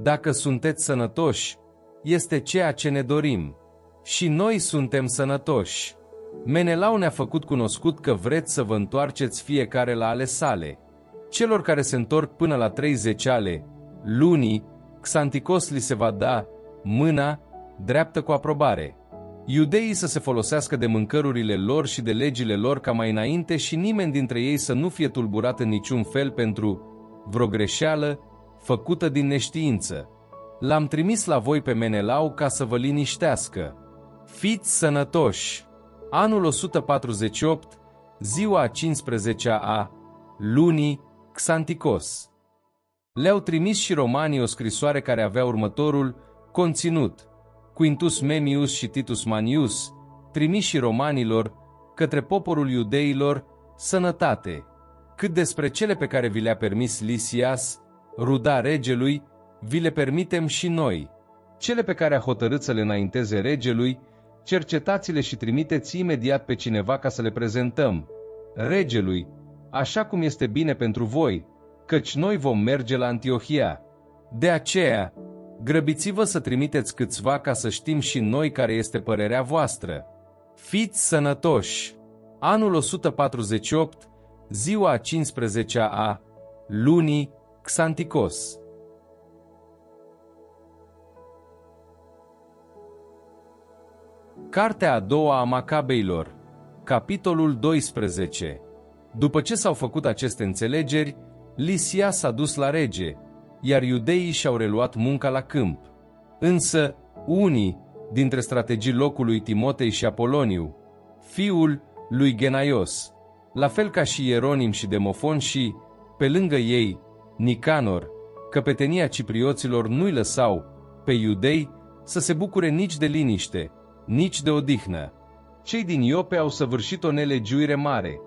Dacă sunteți sănătoși, este ceea ce ne dorim. Și noi suntem sănătoși. Menelau ne-a făcut cunoscut că vreți să vă întoarceți fiecare la ale sale. Celor care se întorc până la 30 ale lunii, Xanticos li se va da mâna dreaptă cu aprobare. Iudeii să se folosească de mâncărurile lor și de legile lor ca mai înainte și nimeni dintre ei să nu fie tulburat în niciun fel pentru vreo greșeală făcută din neștiință. L-am trimis la voi pe Menelau ca să vă liniștească. Fiți sănătoși! Anul 148, ziua a 15-a lunii Xanticos. Le-au trimis și romanii o scrisoare care avea următorul conținut: Quintus Memmius și Titus Manius, trimiși romanilor, către poporul iudeilor, sănătate. Cât despre cele pe care vi le-a permis Lisias, ruda regelui, vi le permitem și noi. Cele pe care a hotărât să le înainteze regelui, cercetați-le și trimiteți imediat pe cineva ca să le prezentăm regelui, așa cum este bine pentru voi, căci noi vom merge la Antiohia. De aceea, grăbiți-vă să trimiteți câțiva ca să știm și noi care este părerea voastră. Fiți sănătoși! Anul 148, ziua a 15-a, lunii Xanticos. Cartea a doua a Macabeilor, capitolul 12. După ce s-au făcut aceste înțelegeri, Lisias s-a dus la rege, iar iudeii și-au reluat munca la câmp. Însă, unii dintre strategii locului, Timotei și Apoloniu, fiul lui Genaios, la fel ca și Ieronim și Demofon și, pe lângă ei, Nicanor, căpetenia ciprioților, nu-i lăsau pe iudei să se bucure nici de liniște, nici de odihnă. Cei din Iope au săvârșit o nelegiuire mare.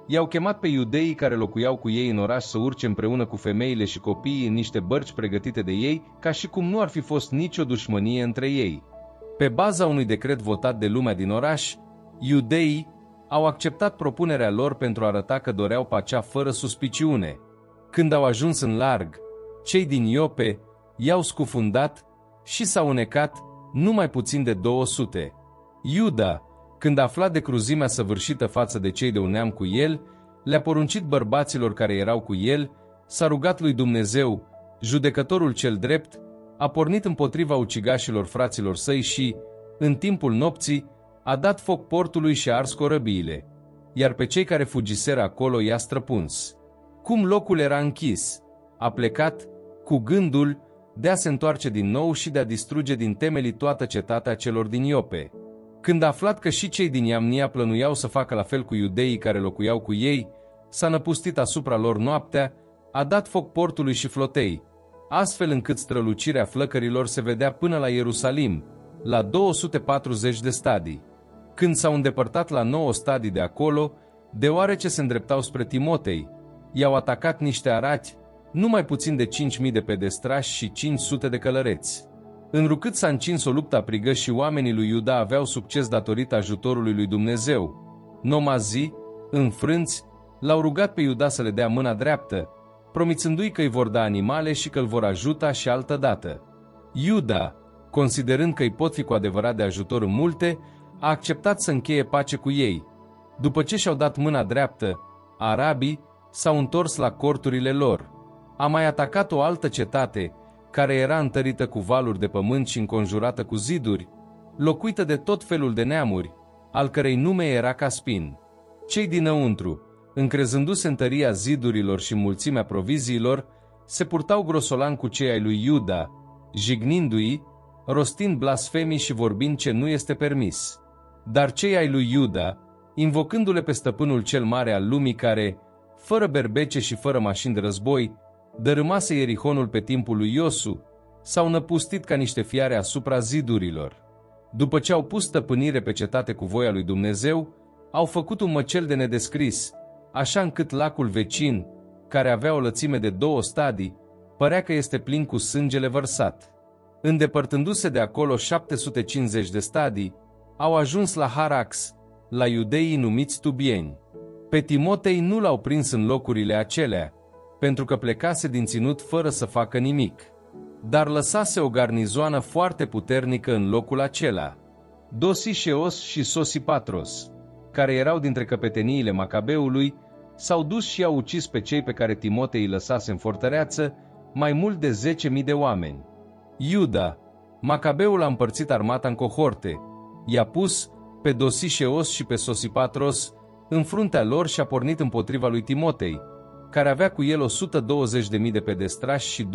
I-au chemat pe iudeii care locuiau cu ei în oraș să urce împreună cu femeile și copiii în niște bărci pregătite de ei, ca și cum nu ar fi fost nicio dușmănie între ei. Pe baza unui decret votat de lumea din oraș, iudeii au acceptat propunerea lor pentru a arăta că doreau pacea fără suspiciune. Când au ajuns în larg, cei din Iope i-au scufundat și s-au unecat numai puțin de 200. Iuda, când a aflat de cruzimea săvârșită față de cei de un neam cu el, le-a poruncit bărbaților care erau cu el, s-a rugat lui Dumnezeu, judecătorul cel drept, a pornit împotriva ucigașilor fraților săi și, în timpul nopții, a dat foc portului și a ars corăbiile, iar pe cei care fugiseră acolo i-a străpuns. Cum locul era închis, a plecat cu gândul de a se întoarce din nou și de a distruge din temelii toată cetatea celor din Iope. Când a aflat că și cei din Iamnia plănuiau să facă la fel cu iudeii care locuiau cu ei, s-a năpustit asupra lor noaptea, a dat foc portului și flotei, astfel încât strălucirea flăcărilor se vedea până la Ierusalim, la 240 de stadii. Când s-au îndepărtat la 9 stadii de acolo, deoarece se îndreptau spre Timotei, i-au atacat niște arați, numai puțin de 5.000 de pedestrași și 500 de călăreți. Înrucât s-a încins o luptă aprigă și oamenii lui Iuda aveau succes datorită ajutorului lui Dumnezeu, nomazii, înfrânți, l-au rugat pe Iuda să le dea mâna dreaptă, promițându-i că îi vor da animale și că îl vor ajuta și altădată. Iuda, considerând că îi pot fi cu adevărat de ajutor în multe, a acceptat să încheie pace cu ei. După ce și-au dat mâna dreaptă, arabii s-au întors la corturile lor. A mai atacat o altă cetate, care era întărită cu valuri de pământ și înconjurată cu ziduri, locuită de tot felul de neamuri, al cărei nume era Caspin. Cei dinăuntru, încrezându-se în tăria zidurilor și mulțimea proviziilor, se purtau grosolan cu cei ai lui Iuda, jignindu-i, rostind blasfemii și vorbind ce nu este permis. Dar cei ai lui Iuda, invocându-le pe stăpânul cel mare al lumii care, fără berbece și fără mașini de război, dărâmase Ierihonul pe timpul lui Iosu, s-au năpustit ca niște fiare asupra zidurilor. După ce au pus stăpânire pe cetate cu voia lui Dumnezeu, au făcut un măcel de nedescris, așa încât lacul vecin, care avea o lățime de 2 stadii, părea că este plin cu sângele vărsat. Îndepărtându-se de acolo 750 de stadii, au ajuns la Harax, la iudeii numiți Tubieni. Pe Timotei nu l-au prins în locurile acelea, pentru că plecase din ținut fără să facă nimic, dar lăsase o garnizoană foarte puternică în locul acela. Dosișeos și Sosipatros, care erau dintre căpeteniile Macabeului, s-au dus și au ucis pe cei pe care Timotei îi lăsase în fortăreață, mai mult de 10.000 de oameni. Iuda, Macabeul, a împărțit armata în cohorte, i-a pus pe Dosișeos și pe Sosipatros în fruntea lor și a pornit împotriva lui Timotei, care avea cu el 120.000 de pedestrași și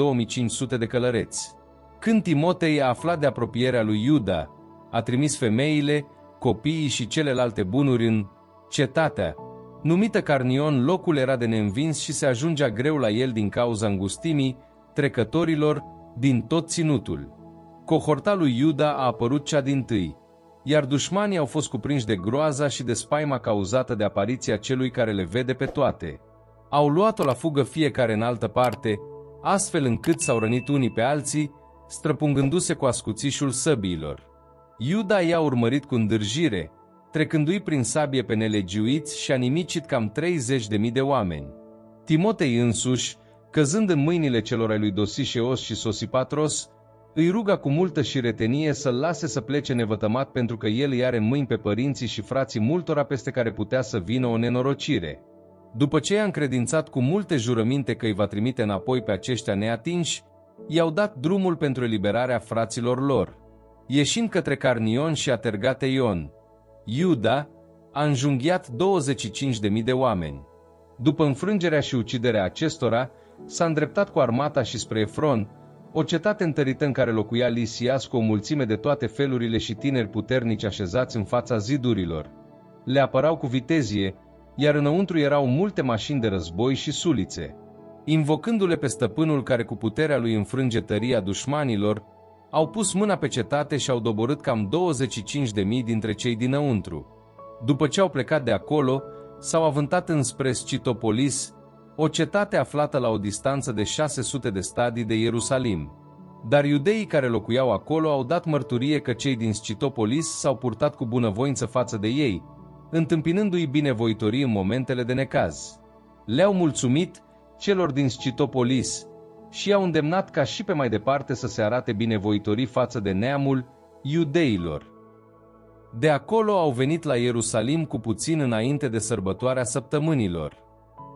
2.500 de călăreți. Când Timotei a aflat de apropierea lui Iuda, a trimis femeile, copiii și celelalte bunuri în cetatea, numită Carnion. Locul era de neînvins și se ajungea greu la el din cauza îngustimii trecătorilor din tot ținutul. Cohorta lui Iuda a apărut cea dintâi, iar dușmanii au fost cuprinși de groaza și de spaima cauzată de apariția celui care le vede pe toate. Au luat-o la fugă fiecare în altă parte, astfel încât s-au rănit unii pe alții, străpungându-se cu ascuțișul săbiilor. Iuda i-a urmărit cu îndârjire, trecându-i prin sabie pe nelegiuiți și a nimicit cam 30.000 de oameni. Timotei însuși, căzând în mâinile celor ai lui Dosișeos și Sosipatros, îi ruga cu multă șiretenie să-l lase să plece nevătămat pentru că el îi are în mâini pe părinții și frații multora peste care putea să vină o nenorocire. După ce i-a încredințat cu multe jurăminte că îi va trimite înapoi pe aceștia neatinși, i-au dat drumul pentru eliberarea fraților lor. Ieșind către Carnion și Atergate Ion, Iuda a înjunghiat 25.000 de oameni. După înfrângerea și uciderea acestora, s-a îndreptat cu armata și spre Efron, o cetate întărită în care locuia Lisias cu o mulțime de toate felurile și tineri puternici așezați în fața zidurilor. Le apărau cu vitezie, iar înăuntru erau multe mașini de război și sulițe. Invocându-le pe stăpânul care cu puterea lui înfrânge tăria dușmanilor, au pus mâna pe cetate și au doborât cam 25.000 dintre cei dinăuntru. După ce au plecat de acolo, s-au avântat înspre Scitopolis, o cetate aflată la o distanță de 600 de stadii de Ierusalim. Dar iudeii care locuiau acolo au dat mărturie că cei din Scitopolis s-au purtat cu bunăvoință față de ei, întâmpinându-i binevoitorii în momentele de necaz. Le-au mulțumit celor din Scitopolis și i-au îndemnat ca și pe mai departe să se arate binevoitorii față de neamul iudeilor. De acolo au venit la Ierusalim cu puțin înainte de sărbătoarea săptămânilor.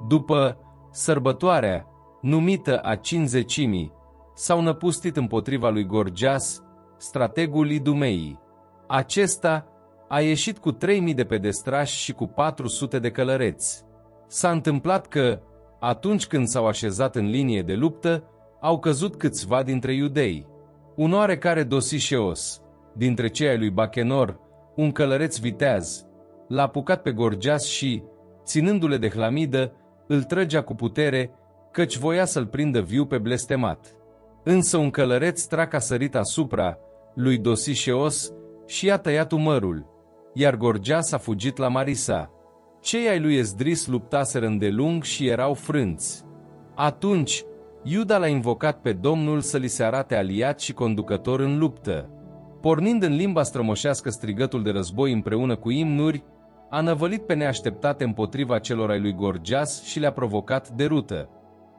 După sărbătoarea, numită a Cincizecimii, s-au năpustit împotriva lui Gorgias, strategul Idumeii. Acesta a ieșit cu 3.000 de pedestrași și cu 400 de călăreți. S-a întâmplat că, atunci când s-au așezat în linie de luptă, au căzut câțiva dintre iudei. Un oarecare Dosișeos, dintre cei ai lui Bachenor, un călăreț viteaz, l-a apucat pe Gorgias și, ținându-le de hlamidă, îl trăgea cu putere, căci voia să-l prindă viu pe blestemat. Însă un călăreț trac a sărit asupra lui Dosișeos și i-a tăiat umărul, iar Gorgias a fugit la Marisa. Cei ai lui Esdris luptaseră îndelung și erau frânți. Atunci, Iuda l-a invocat pe Domnul să li se arate aliat și conducător în luptă. Pornind în limba strămoșească strigătul de război împreună cu imnuri, a năvălit pe neașteptate împotriva celor ai lui Gorgias și le-a provocat derută.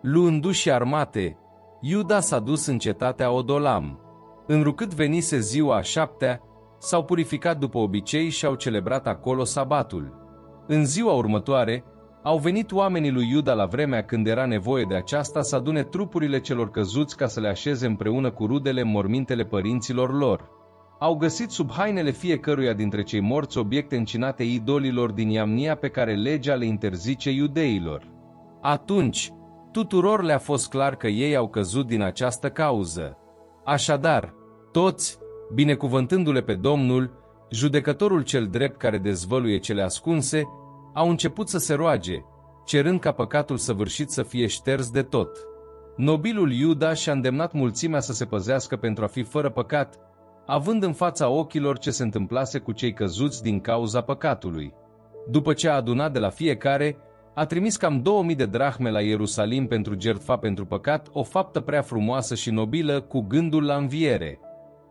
Luându-și armate, Iuda s-a dus în cetatea Odolam. Înrucât venise ziua a 7-a, s-au purificat după obicei și au celebrat acolo sabatul. În ziua următoare, au venit oamenii lui Iuda la vremea când era nevoie de aceasta să adune trupurile celor căzuți ca să le așeze împreună cu rudele în mormintele părinților lor. Au găsit sub hainele fiecăruia dintre cei morți obiecte încinate idolilor din Iamnia pe care legea le interzice iudeilor. Atunci, tuturor le-a fost clar că ei au căzut din această cauză. Așadar, toți, binecuvântându-le pe Domnul, judecătorul cel drept care dezvăluie cele ascunse, au început să se roage, cerând ca păcatul săvârșit să fie șters de tot. Nobilul Iuda și-a îndemnat mulțimea să se păzească pentru a fi fără păcat, având în fața ochilor ce se întâmplase cu cei căzuți din cauza păcatului. După ce a adunat de la fiecare, a trimis cam 2000 de drahme la Ierusalim pentru jertfa pentru păcat, o faptă prea frumoasă și nobilă, cu gândul la înviere.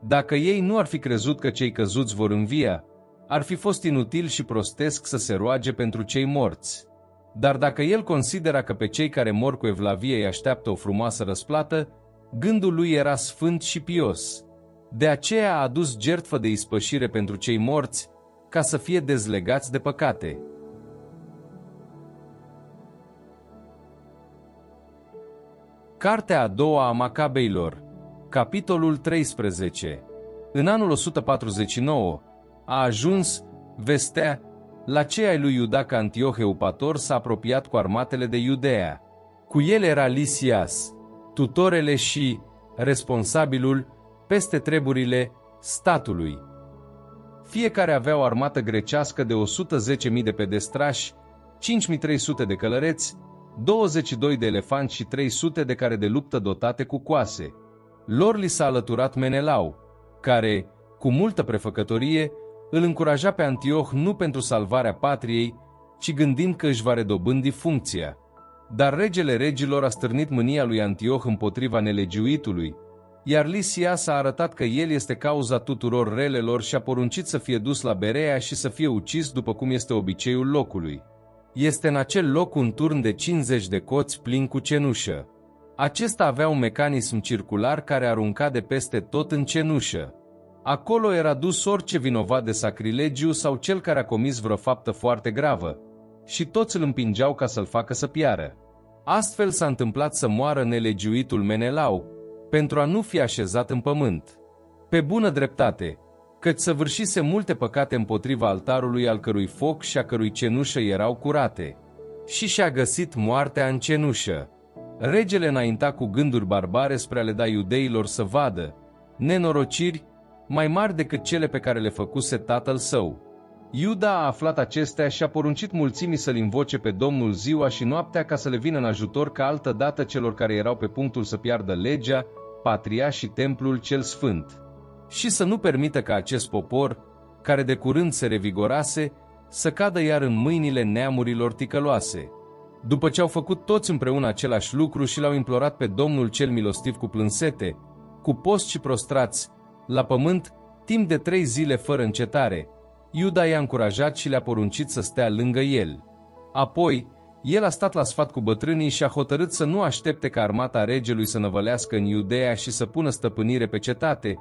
Dacă ei nu ar fi crezut că cei căzuți vor învia, ar fi fost inutil și prostesc să se roage pentru cei morți. Dar dacă el considera că pe cei care mor cu evlavie îi așteaptă o frumoasă răsplată, gândul lui era sfânt și pios. De aceea a adus jertfă de ispășire pentru cei morți, ca să fie dezlegați de păcate. Cartea a doua a Macabeilor, capitolul 13. În anul 149 a ajuns vestea la cei ai lui Iuda că Antioh Eupator s-a apropiat cu armatele de Iudea. Cu el era Lisias, tutorele și responsabilul peste treburile statului. Fiecare avea o armată grecească de 110.000 de pedestrași, 5.300 de călăreți, 22 de elefanți și 300 de care de luptă dotate cu coase. Lor li s-a alăturat Menelau, care, cu multă prefăcătorie, îl încuraja pe Antioh nu pentru salvarea patriei, ci gândind că își va redobândi funcția. Dar regele regilor a stârnit mânia lui Antioh împotriva nelegiuitului, iar Lisias a arătat că el este cauza tuturor relelor și a poruncit să fie dus la Berea și să fie ucis după cum este obiceiul locului. Este în acel loc un turn de 50 de coți plin cu cenușă. Acesta avea un mecanism circular care arunca de peste tot în cenușă. Acolo era dus orice vinovat de sacrilegiu sau cel care a comis vreo faptă foarte gravă, și toți îl împingeau ca să-l facă să piară. Astfel s-a întâmplat să moară nelegiuitul Menelau, pentru a nu fi așezat în pământ. Pe bună dreptate, căci săvârșise multe păcate împotriva altarului al cărui foc și a cărui cenușă erau curate. Și și-a găsit moartea în cenușă. Regele înainta cu gânduri barbare spre a le da iudeilor să vadă nenorociri mai mari decât cele pe care le făcuse tatăl său. Iuda a aflat acestea și a poruncit mulțimii să-l invoce pe Domnul ziua și noaptea ca să le vină în ajutor ca altădată celor care erau pe punctul să piardă legea, patria și templul cel sfânt. Și să nu permită ca acest popor, care de curând se revigorase, să cadă iar în mâinile neamurilor ticăloase. După ce au făcut toți împreună același lucru și l-au implorat pe Domnul cel milostiv cu plânsete, cu post și prostrați, la pământ, timp de 3 zile fără încetare, Iuda i-a încurajat și le-a poruncit să stea lângă el. Apoi, el a stat la sfat cu bătrânii și a hotărât să nu aștepte ca armata regelui să năvălească în Iudeea și să pună stăpânire pe cetate,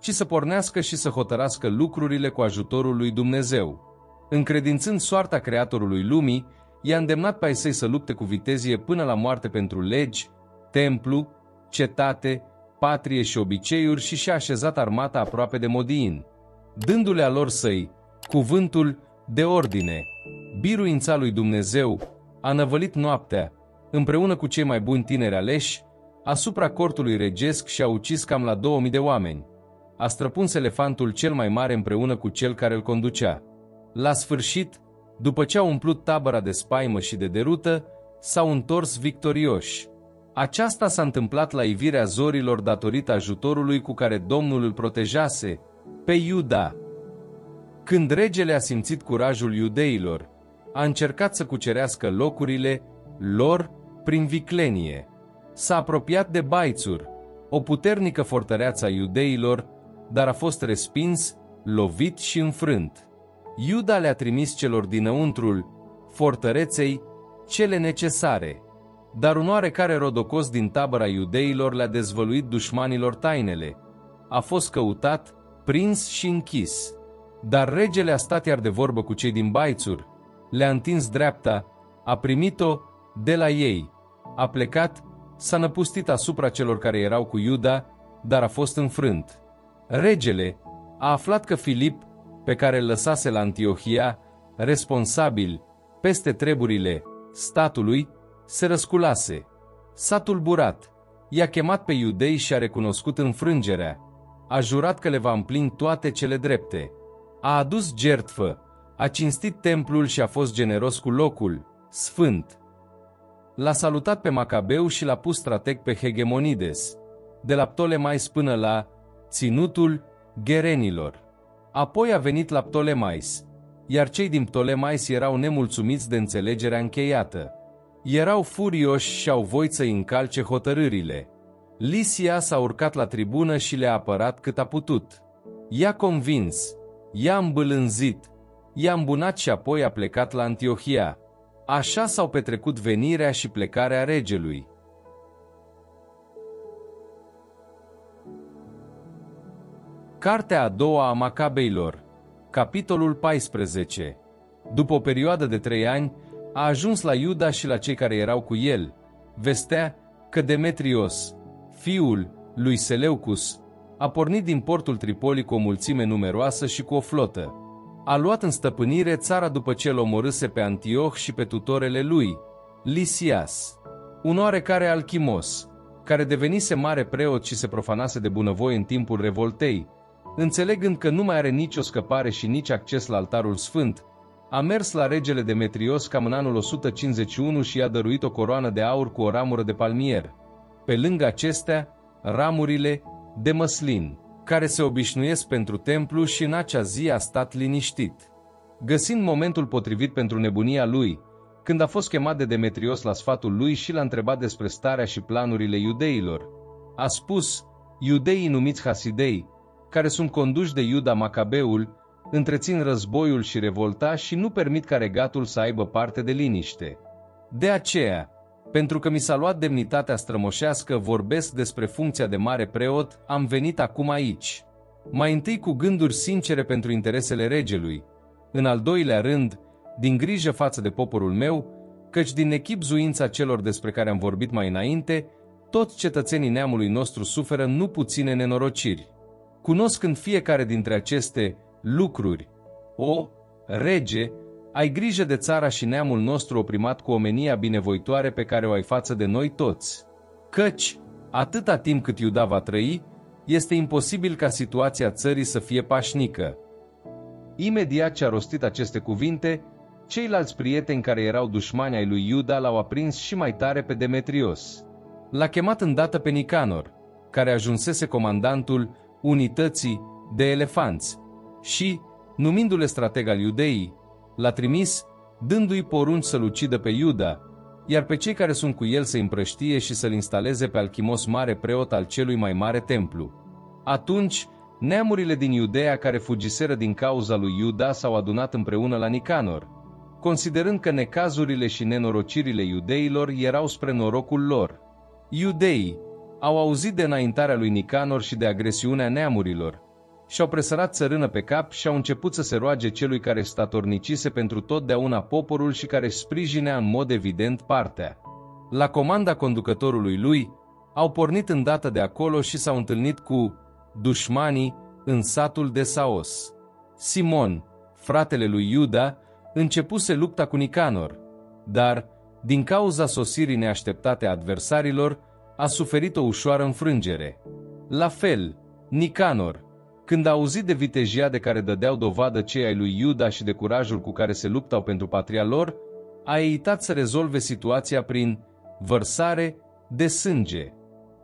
ci să pornească și să hotărască lucrurile cu ajutorul lui Dumnezeu. Încredințând soarta Creatorului lumii, i-a îndemnat pe ai săi să lupte cu vitezie până la moarte pentru legi, templu, cetate, patrie și obiceiuri și și-a așezat armata aproape de Modiin, dându-le alor săi cuvântul de ordine. Biruința lui Dumnezeu a năvălit noaptea, împreună cu cei mai buni tineri aleși, asupra cortului regesc și a ucis cam la 2000 de oameni. A străpuns elefantul cel mai mare împreună cu cel care îl conducea. La sfârșit, după ce au umplut tabăra de spaimă și de derută, s-au întors victorioși. Aceasta s-a întâmplat la ivirea zorilor datorită ajutorului cu care Domnul îl protejase pe Iuda. Când regele a simțit curajul iudeilor, a încercat să cucerească locurile lor prin viclenie. S-a apropiat de Baițur, o puternică fortăreață a iudeilor, dar a fost respins, lovit și înfrânt. Iuda le-a trimis celor dinăuntrul fortăreței cele necesare, dar un oarecare rodocos din tabăra iudeilor le-a dezvăluit dușmanilor tainele. A fost căutat, prins și închis. Dar regele a stat iar de vorbă cu cei din Baițur, le-a întins dreapta, a primit-o de la ei, a plecat, s-a năpustit asupra celor care erau cu Iuda, dar a fost înfrânt. Regele a aflat că Filip, pe care îl lăsase la Antiohia, responsabil peste treburile statului, se răsculase. S-a tulburat, i-a chemat pe iudei și a recunoscut înfrângerea. A jurat că le va împlini toate cele drepte. A adus jertfă, a cinstit templul și a fost generos cu locul sfânt. L-a salutat pe Macabeu și l-a pus strateg pe Hegemonides, de la Ptolemais până la ținutul Gerenilor. Apoi a venit la Ptolemais, iar cei din Ptolemais erau nemulțumiți de înțelegerea încheiată. Erau furioși și au voit să-i încalce hotărârile. Lisias a urcat la tribună și le-a apărat cât a putut. I-a convins, i-a îmbâlânzit, i-a îmbunat și apoi a plecat la Antiohia. Așa s-au petrecut venirea și plecarea regelui. Cartea a doua a Macabeilor, capitolul 14. După o perioadă de 3 ani, a ajuns la Iuda și la cei care erau cu el. Vestea că Demetrios, fiul lui Seleucus, a pornit din portul Tripoli cu o mulțime numeroasă și cu o flotă. A luat în stăpânire țara după ce îl omorâse pe Antioh și pe tutorele lui, Lisias. Un oarecare Alchimos, care devenise mare preot și se profanase de bunăvoie în timpul revoltei, înțelegând că nu mai are nicio scăpare și nici acces la altarul sfânt, A mers la regele Demetrios cam în anul 151 și i-a dăruit o coroană de aur cu o ramură de palmier. Pe lângă acestea, ramurile de măslin, care se obișnuiesc pentru templu, și în acea zi a stat liniștit. Găsind momentul potrivit pentru nebunia lui, când a fost chemat de Demetrios la sfatul lui și l-a întrebat despre starea și planurile iudeilor, a spus: iudeii numiți Hasidei, care sunt conduși de Iuda Macabeul, întrețin războiul și revolta și nu permit ca regatul să aibă parte de liniște. De aceea, pentru că mi s-a luat demnitatea strămoșească, vorbesc despre funcția de mare preot, am venit acum aici. Mai întâi cu gânduri sincere pentru interesele regelui, în al doilea rând, din grijă față de poporul meu, căci din echibzuința celor despre care am vorbit mai înainte, toți cetățenii neamului nostru suferă nu puține nenorociri. Cunoscând fiecare dintre aceste lucruri, o rege, ai grijă de țara și neamul nostru oprimat cu omenia binevoitoare pe care o ai față de noi toți. Căci, atâta timp cât Iuda va trăi, este imposibil ca situația țării să fie pașnică. Imediat ce a rostit aceste cuvinte, ceilalți prieteni care erau dușmani ai lui Iuda l-au aprins și mai tare pe Demetrios. L-a chemat îndată pe Nicanor, care ajunsese comandantul unității de elefanți, și, numindu-le strateg al iudeii, l-a trimis, dându-i porunci să-l ucidă pe Iuda, iar pe cei care sunt cu el să-i împrăștie și să-l instaleze pe Alchimos mare preot al celui mai mare templu. Atunci, neamurile din Iudeea care fugiseră din cauza lui Iuda s-au adunat împreună la Nicanor, considerând că necazurile și nenorocirile iudeilor erau spre norocul lor. Iudeii au auzit de înaintarea lui Nicanor și de agresiunea neamurilor, și-au presărat țărână pe cap și au început să se roage celui care statornicise pentru totdeauna poporul și care își sprijinea în mod evident partea. La comanda conducătorului lui, au pornit îndată de acolo și s-au întâlnit cu dușmanii în satul de Saos. Simon, fratele lui Iuda, începuse lupta cu Nicanor, dar, din cauza sosirii neașteptate a adversarilor, a suferit o ușoară înfrângere. La fel, Nicanor, când a auzit de vitejia de care dădeau dovadă cei ai lui Iuda și de curajul cu care se luptau pentru patria lor, a ezitat să rezolve situația prin vărsare de sânge.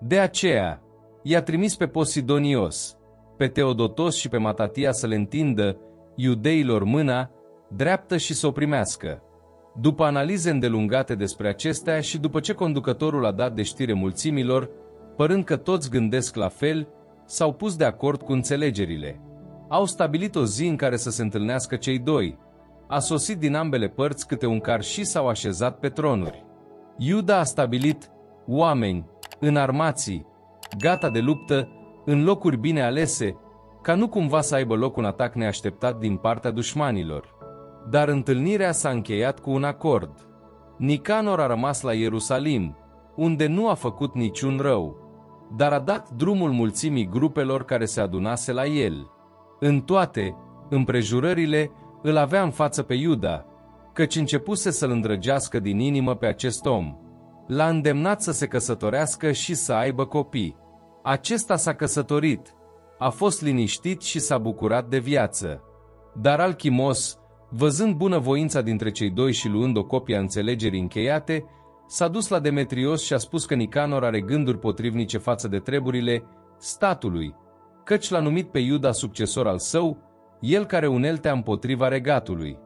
De aceea, i-a trimis pe Posidonios, pe Teodotos și pe Matatia să le întindă iudeilor mâna dreaptă și să o primească. După analize îndelungate despre acestea și după ce conducătorul a dat de știre mulțimilor, părând că toți gândesc la fel, s-au pus de acord cu înțelegerile. Au stabilit o zi în care să se întâlnească cei doi. A sosit din ambele părți câte un car și s-au așezat pe tronuri. Iuda a stabilit oameni înarmați, gata de luptă, în locuri bine alese, ca nu cumva să aibă loc un atac neașteptat din partea dușmanilor. Dar întâlnirea s-a încheiat cu un acord. Nicanor a rămas la Ierusalim, unde nu a făcut niciun rău, dar a dat drumul mulțimii grupelor care se adunase la el. În toate împrejurările îl avea în față pe Iuda, căci începuse să-l îndrăgească din inimă pe acest om. L-a îndemnat să se căsătorească și să aibă copii. Acesta s-a căsătorit, a fost liniștit și s-a bucurat de viață. Dar Alchimos, văzând bunăvoința dintre cei doi și luând o copie a înțelegerii încheiate, s-a dus la Demetrios și a spus că Nicanor are gânduri potrivnice față de treburile statului, căci l-a numit pe Iuda succesor al său, el care uneltea împotriva regatului.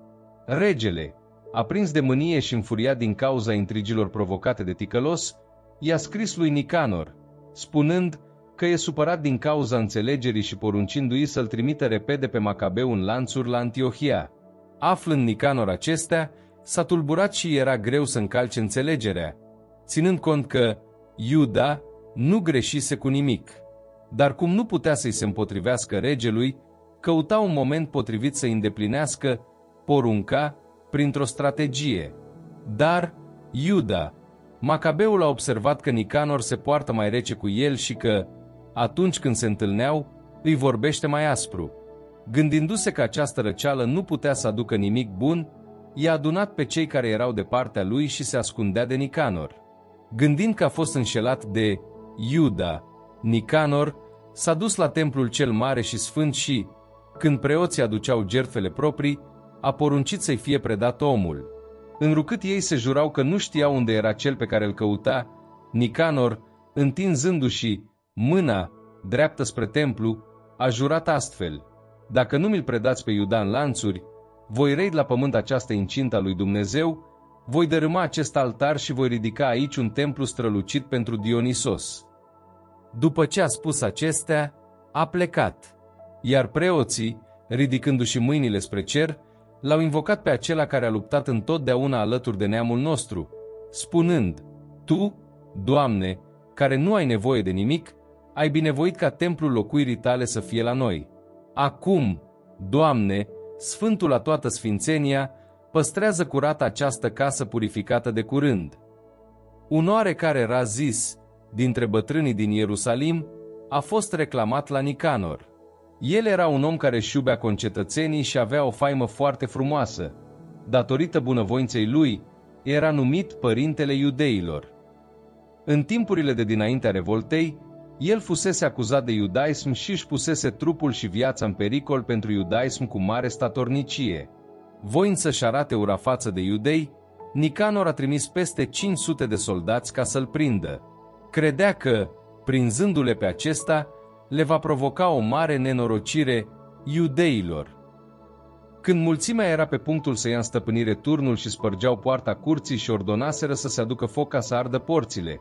Regele, aprins de mânie și înfuriat din cauza intrigilor provocate de ticălos, i-a scris lui Nicanor, spunând că e supărat din cauza înțelegerii și poruncindu-i să-l trimită repede pe Macabeu în lanțuri la Antiohia. Aflând Nicanor acestea, s-a tulburat și era greu să încalce înțelegerea, ținând cont că Iuda nu greșise cu nimic. Dar cum nu putea să-i se împotrivească regelui, căuta un moment potrivit să îndeplinească porunca printr-o strategie. Dar Iuda, Macabeul, a observat că Nicanor se poartă mai rece cu el și că, atunci când se întâlneau, îi vorbește mai aspru. Gândindu-se că această răceală nu putea să aducă nimic bun, i-a adunat pe cei care erau de partea lui și se ascundea de Nicanor. Gândind că a fost înșelat de Iuda, Nicanor s-a dus la templul cel mare și sfânt și, când preoții aduceau jertfele proprii, a poruncit să-i fie predat omul. Întrucât ei se jurau că nu știau unde era cel pe care îl căuta, Nicanor, întinzându-și mâna dreaptă spre templu, a jurat astfel: dacă nu mi-l predați pe Iuda în lanțuri, voi rei la pământ această incintă a lui Dumnezeu, voi dărâma acest altar și voi ridica aici un templu strălucit pentru Dionisos. După ce a spus acestea, a plecat, iar preoții, ridicându-și mâinile spre cer, l-au invocat pe acela care a luptat întotdeauna alături de neamul nostru, spunând: Tu, Doamne, care nu ai nevoie de nimic, ai binevoit ca templul locuirii tale să fie la noi. Acum, Doamne, Sfântul la toată sfințenia, păstrează curată această casă purificată de curând. Un oarecare Razis, dintre bătrânii din Ierusalim, a fost reclamat la Nicanor. El era un om care își iubea concetățenii și avea o faimă foarte frumoasă. Datorită bunăvoinței lui, era numit Părintele Iudeilor. În timpurile de dinaintea revoltei, el fusese acuzat de iudaism și își pusese trupul și viața în pericol pentru iudaism cu mare statornicie. Voind să-și arate ura față de iudei, Nicanor a trimis peste 500 de soldați ca să-l prindă. Credea că, prinzându-le pe acesta, le va provoca o mare nenorocire iudeilor. Când mulțimea era pe punctul să ia în stăpânire turnul și spărgeau poarta curții și ordonaseră să se aducă foc ca să ardă porțile,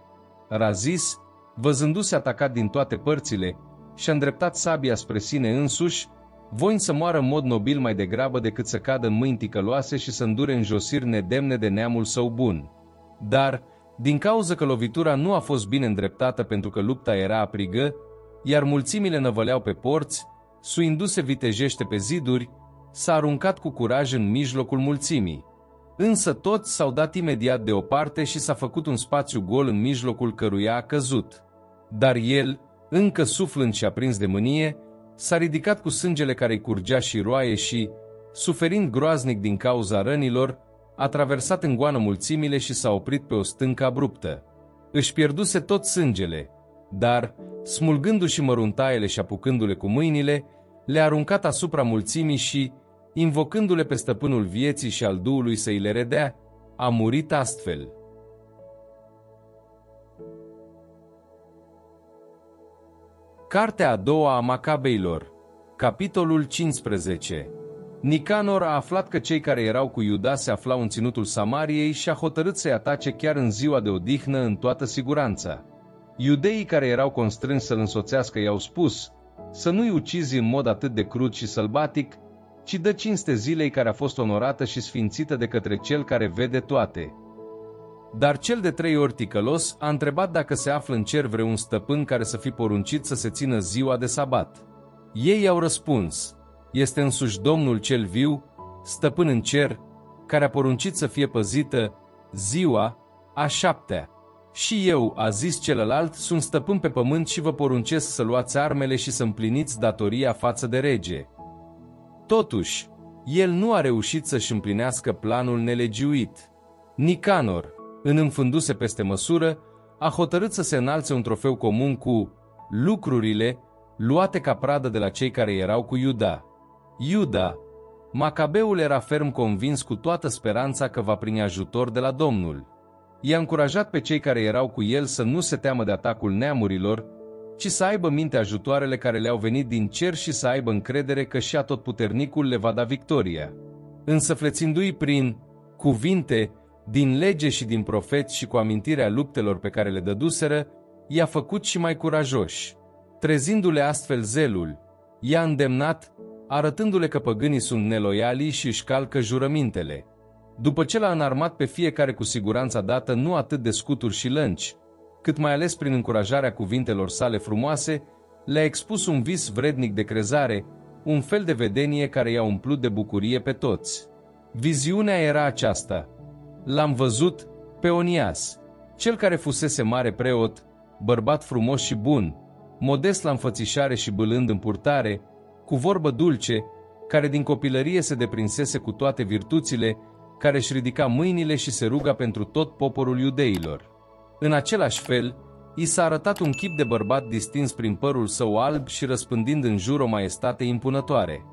Razis, văzându-se atacat din toate părțile, și-a îndreptat sabia spre sine însuși, voind să moară în mod nobil mai degrabă decât să cadă în mâini ticăloase și să îndure înjosiri nedemne de neamul său bun. Dar, din cauza că lovitura nu a fost bine îndreptată pentru că lupta era aprigă, iar mulțimile năvăleau pe porți, suindu-se vitejește pe ziduri, s-a aruncat cu curaj în mijlocul mulțimii. Însă toți s-au dat imediat deoparte și s-a făcut un spațiu gol în mijlocul căruia a căzut. Dar el, încă suflând și aprins de mânie, s-a ridicat cu sângele care-i curgea și roaie și, suferind groaznic din cauza rănilor, a traversat în goană mulțimile și s-a oprit pe o stâncă abruptă. Își pierduse tot sângele, dar, smulgându-și măruntaiele și apucându-le cu mâinile, le-a aruncat asupra mulțimii și, invocându-le pe stăpânul vieții și al Duhului să îi le redea, a murit astfel. Cartea a doua a Macabeilor, capitolul 15. Nicanor a aflat că cei care erau cu Iuda se aflau în ținutul Samariei și a hotărât să-i atace chiar în ziua de odihnă în toată siguranța. Iudeii care erau constrânși să-l însoțească i-au spus să nu-i ucizi în mod atât de crud și sălbatic, ci dă cinste zilei care a fost onorată și sfințită de către cel care vede toate. Dar cel de 3 ori ticălos a întrebat dacă se află în cer vreun stăpân care să fi poruncit să se țină ziua de sabat. Ei i-au răspuns: este însuși Domnul cel viu, stăpân în cer, care a poruncit să fie păzită ziua a 7-a. Și eu, a zis celălalt, sunt stăpân pe pământ și vă poruncesc să luați armele și să împliniți datoria față de rege. Totuși, el nu a reușit să-și împlinească planul nelegiuit. Nicanor, înfându-se peste măsură, a hotărât să se înalțe un trofeu comun cu lucrurile luate ca pradă de la cei care erau cu Iuda. Iuda, Macabeul, era ferm convins cu toată speranța că va primi ajutor de la Domnul. I-a încurajat pe cei care erau cu el să nu se teamă de atacul neamurilor, ci să aibă minte ajutoarele care le-au venit din cer și să aibă încredere că și Atotputernicul le va da victoria. Însăflețindu-i prin cuvinte din lege și din profeți și cu amintirea luptelor pe care le dăduseră, i-a făcut și mai curajoși. Trezindu-le astfel zelul, i-a îndemnat, arătându-le că păgânii sunt neloiali și își calcă jurămintele. După ce l-a înarmat pe fiecare cu siguranța dată nu atât de scuturi și lănci, cât mai ales prin încurajarea cuvintelor sale frumoase, le-a expus un vis vrednic de crezare, un fel de vedenie care i-a umplut de bucurie pe toți. Viziunea era aceasta: l-am văzut pe Onias, cel care fusese mare preot, bărbat frumos și bun, modest la înfățișare și bâlând în purtare, cu vorbă dulce, care din copilărie se deprinsese cu toate virtuțile, care își ridica mâinile și se ruga pentru tot poporul iudeilor. În același fel, i s-a arătat un chip de bărbat distins prin părul său alb și răspândind în jur o maestate impunătoare.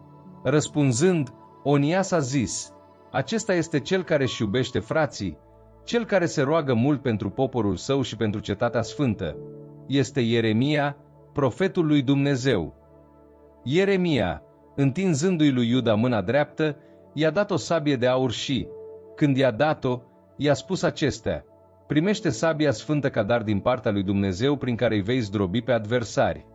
Răspunzând, Onias a zis: acesta este cel care își iubește frații, cel care se roagă mult pentru poporul său și pentru cetatea sfântă. Este Ieremia, profetul lui Dumnezeu. Ieremia, întinzându-i lui Iuda mâna dreaptă, i-a dat o sabie de aur și, când i-a dat-o, i-a spus acestea: primește sabia sfântă ca dar din partea lui Dumnezeu prin care îi vei zdrobi pe adversari.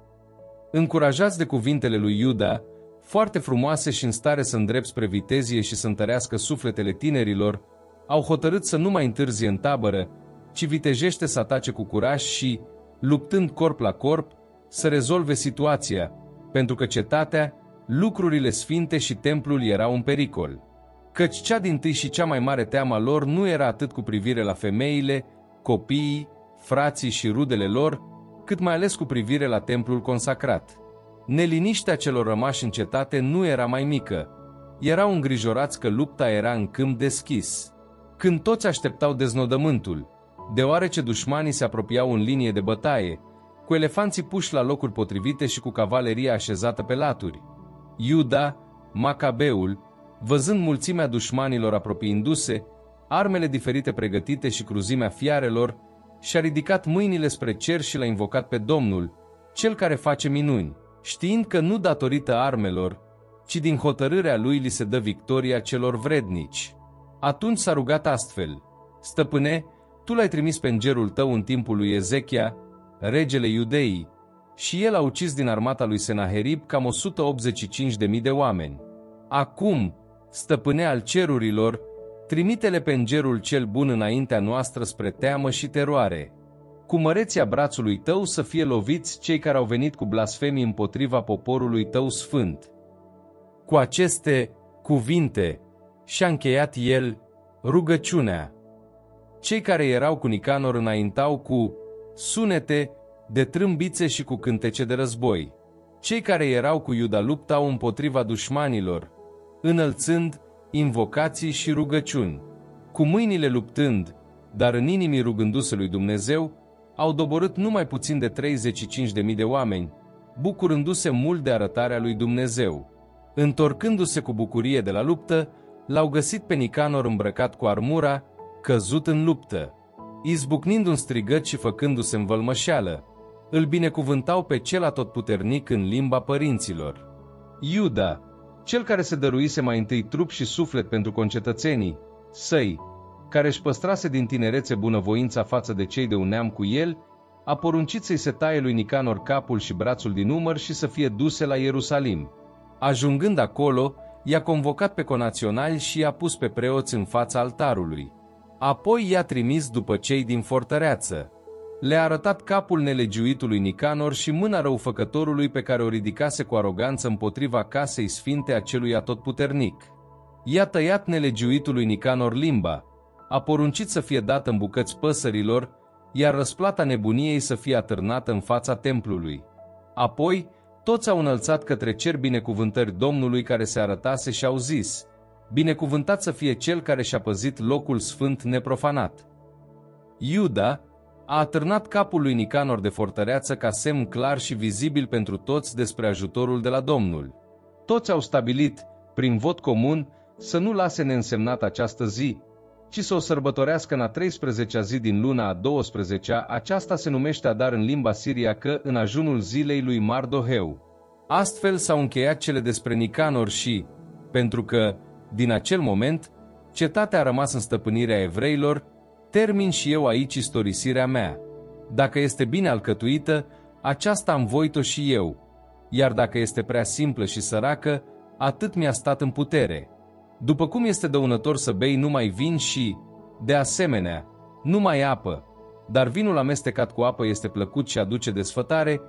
Încurajați de cuvintele lui Iuda, foarte frumoase și în stare să îndrept spre vitezie și să întărească sufletele tinerilor, au hotărât să nu mai întârzie în tabără, ci vitejește să atace cu curaj și, luptând corp la corp, să rezolve situația, pentru că cetatea, lucrurile sfinte și templul erau în pericol. Căci cea dintâi și cea mai mare teamă a lor nu era atât cu privire la femeile, copiii, frații și rudele lor, cât mai ales cu privire la templul consacrat. Neliniștea celor rămași în cetate nu era mai mică. Erau îngrijorați că lupta era în câmp deschis. Când toți așteptau deznodământul, deoarece dușmanii se apropiau în linie de bătaie, cu elefanții puși la locuri potrivite și cu cavaleria așezată pe laturi. Iuda, Macabeul, văzând mulțimea dușmanilor apropiindu-se, armele diferite pregătite și cruzimea fiarelor, și-a ridicat mâinile spre cer și l-a invocat pe Domnul, cel care face minuni, știind că nu datorită armelor, ci din hotărârea lui li se dă victoria celor vrednici. Atunci s-a rugat astfel: Stăpâne, tu l-ai trimis pe îngerul tău în timpul lui Ezechia, regele Iudeii, și el a ucis din armata lui Senaherib cam 185.000 de oameni. Acum, stăpâne al cerurilor, trimite-le pe îngerul cel bun înaintea noastră spre teamă și teroare. Cu măreția brațului tău să fie loviți cei care au venit cu blasfemii împotriva poporului tău sfânt. Cu aceste cuvinte și-a încheiat el rugăciunea. Cei care erau cu Nicanor înaintau cu sunete de trâmbițe și cu cântece de război. Cei care erau cu Iuda luptau împotriva dușmanilor, înălțând invocații și rugăciuni. Cu mâinile luptând, dar în inimii rugându-se lui Dumnezeu, au doborât numai puțin de 35.000 de oameni, bucurându-se mult de arătarea lui Dumnezeu. Întorcându-se cu bucurie de la luptă, l-au găsit pe Nicanor îmbrăcat cu armura, căzut în luptă. Izbucnind un strigăt și făcându-se învălmășeală, îl binecuvântau pe cel atotputernic în limba părinților. Iuda, cel care se dăruise mai întâi trup și suflet pentru concetățenii săi, care își păstrase din tinerețe bunăvoința față de cei de un neam cu el, a poruncit să-i se taie lui Nicanor capul și brațul din umăr și să fie duse la Ierusalim. Ajungând acolo, i-a convocat pe conaționali și i-a pus pe preoți în fața altarului. Apoi i-a trimis după cei din fortăreață. Le-a arătat capul nelegiuitului Nicanor și mâna răufăcătorului pe care o ridicase cu aroganță împotriva casei sfinte a celui atotputernic. I-a tăiat nelegiuitului Nicanor limba, a poruncit să fie dată în bucăți păsărilor, iar răsplata nebuniei să fie atârnată în fața templului. Apoi, toți au înălțat către cer binecuvântări Domnului care se arătase și au zis: binecuvântat să fie cel care și-a păzit locul sfânt neprofanat. Iuda a atârnat capul lui Nicanor de fortăreață ca semn clar și vizibil pentru toți despre ajutorul de la Domnul. Toți au stabilit, prin vot comun, să nu lase neînsemnat această zi, ci să o sărbătorească în a 13-a zi din luna a 12-a, aceasta se numește Adar în limba siriacă, în ajunul zilei lui Mardoheu. Astfel s-au încheiat cele despre Nicanor și, pentru că, din acel moment, cetatea a rămas în stăpânirea evreilor, termin și eu aici istorisirea mea. Dacă este bine alcătuită, aceasta am voit-o și eu, iar dacă este prea simplă și săracă, atât mi-a stat în putere. După cum este dăunător să bei numai vin și, de asemenea, numai apă, dar vinul amestecat cu apă este plăcut și aduce desfătare,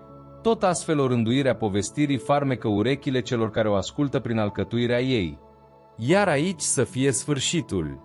tot astfel o rânduire a povestirii farmecă urechile celor care o ascultă prin alcătuirea ei. Iar aici să fie sfârșitul.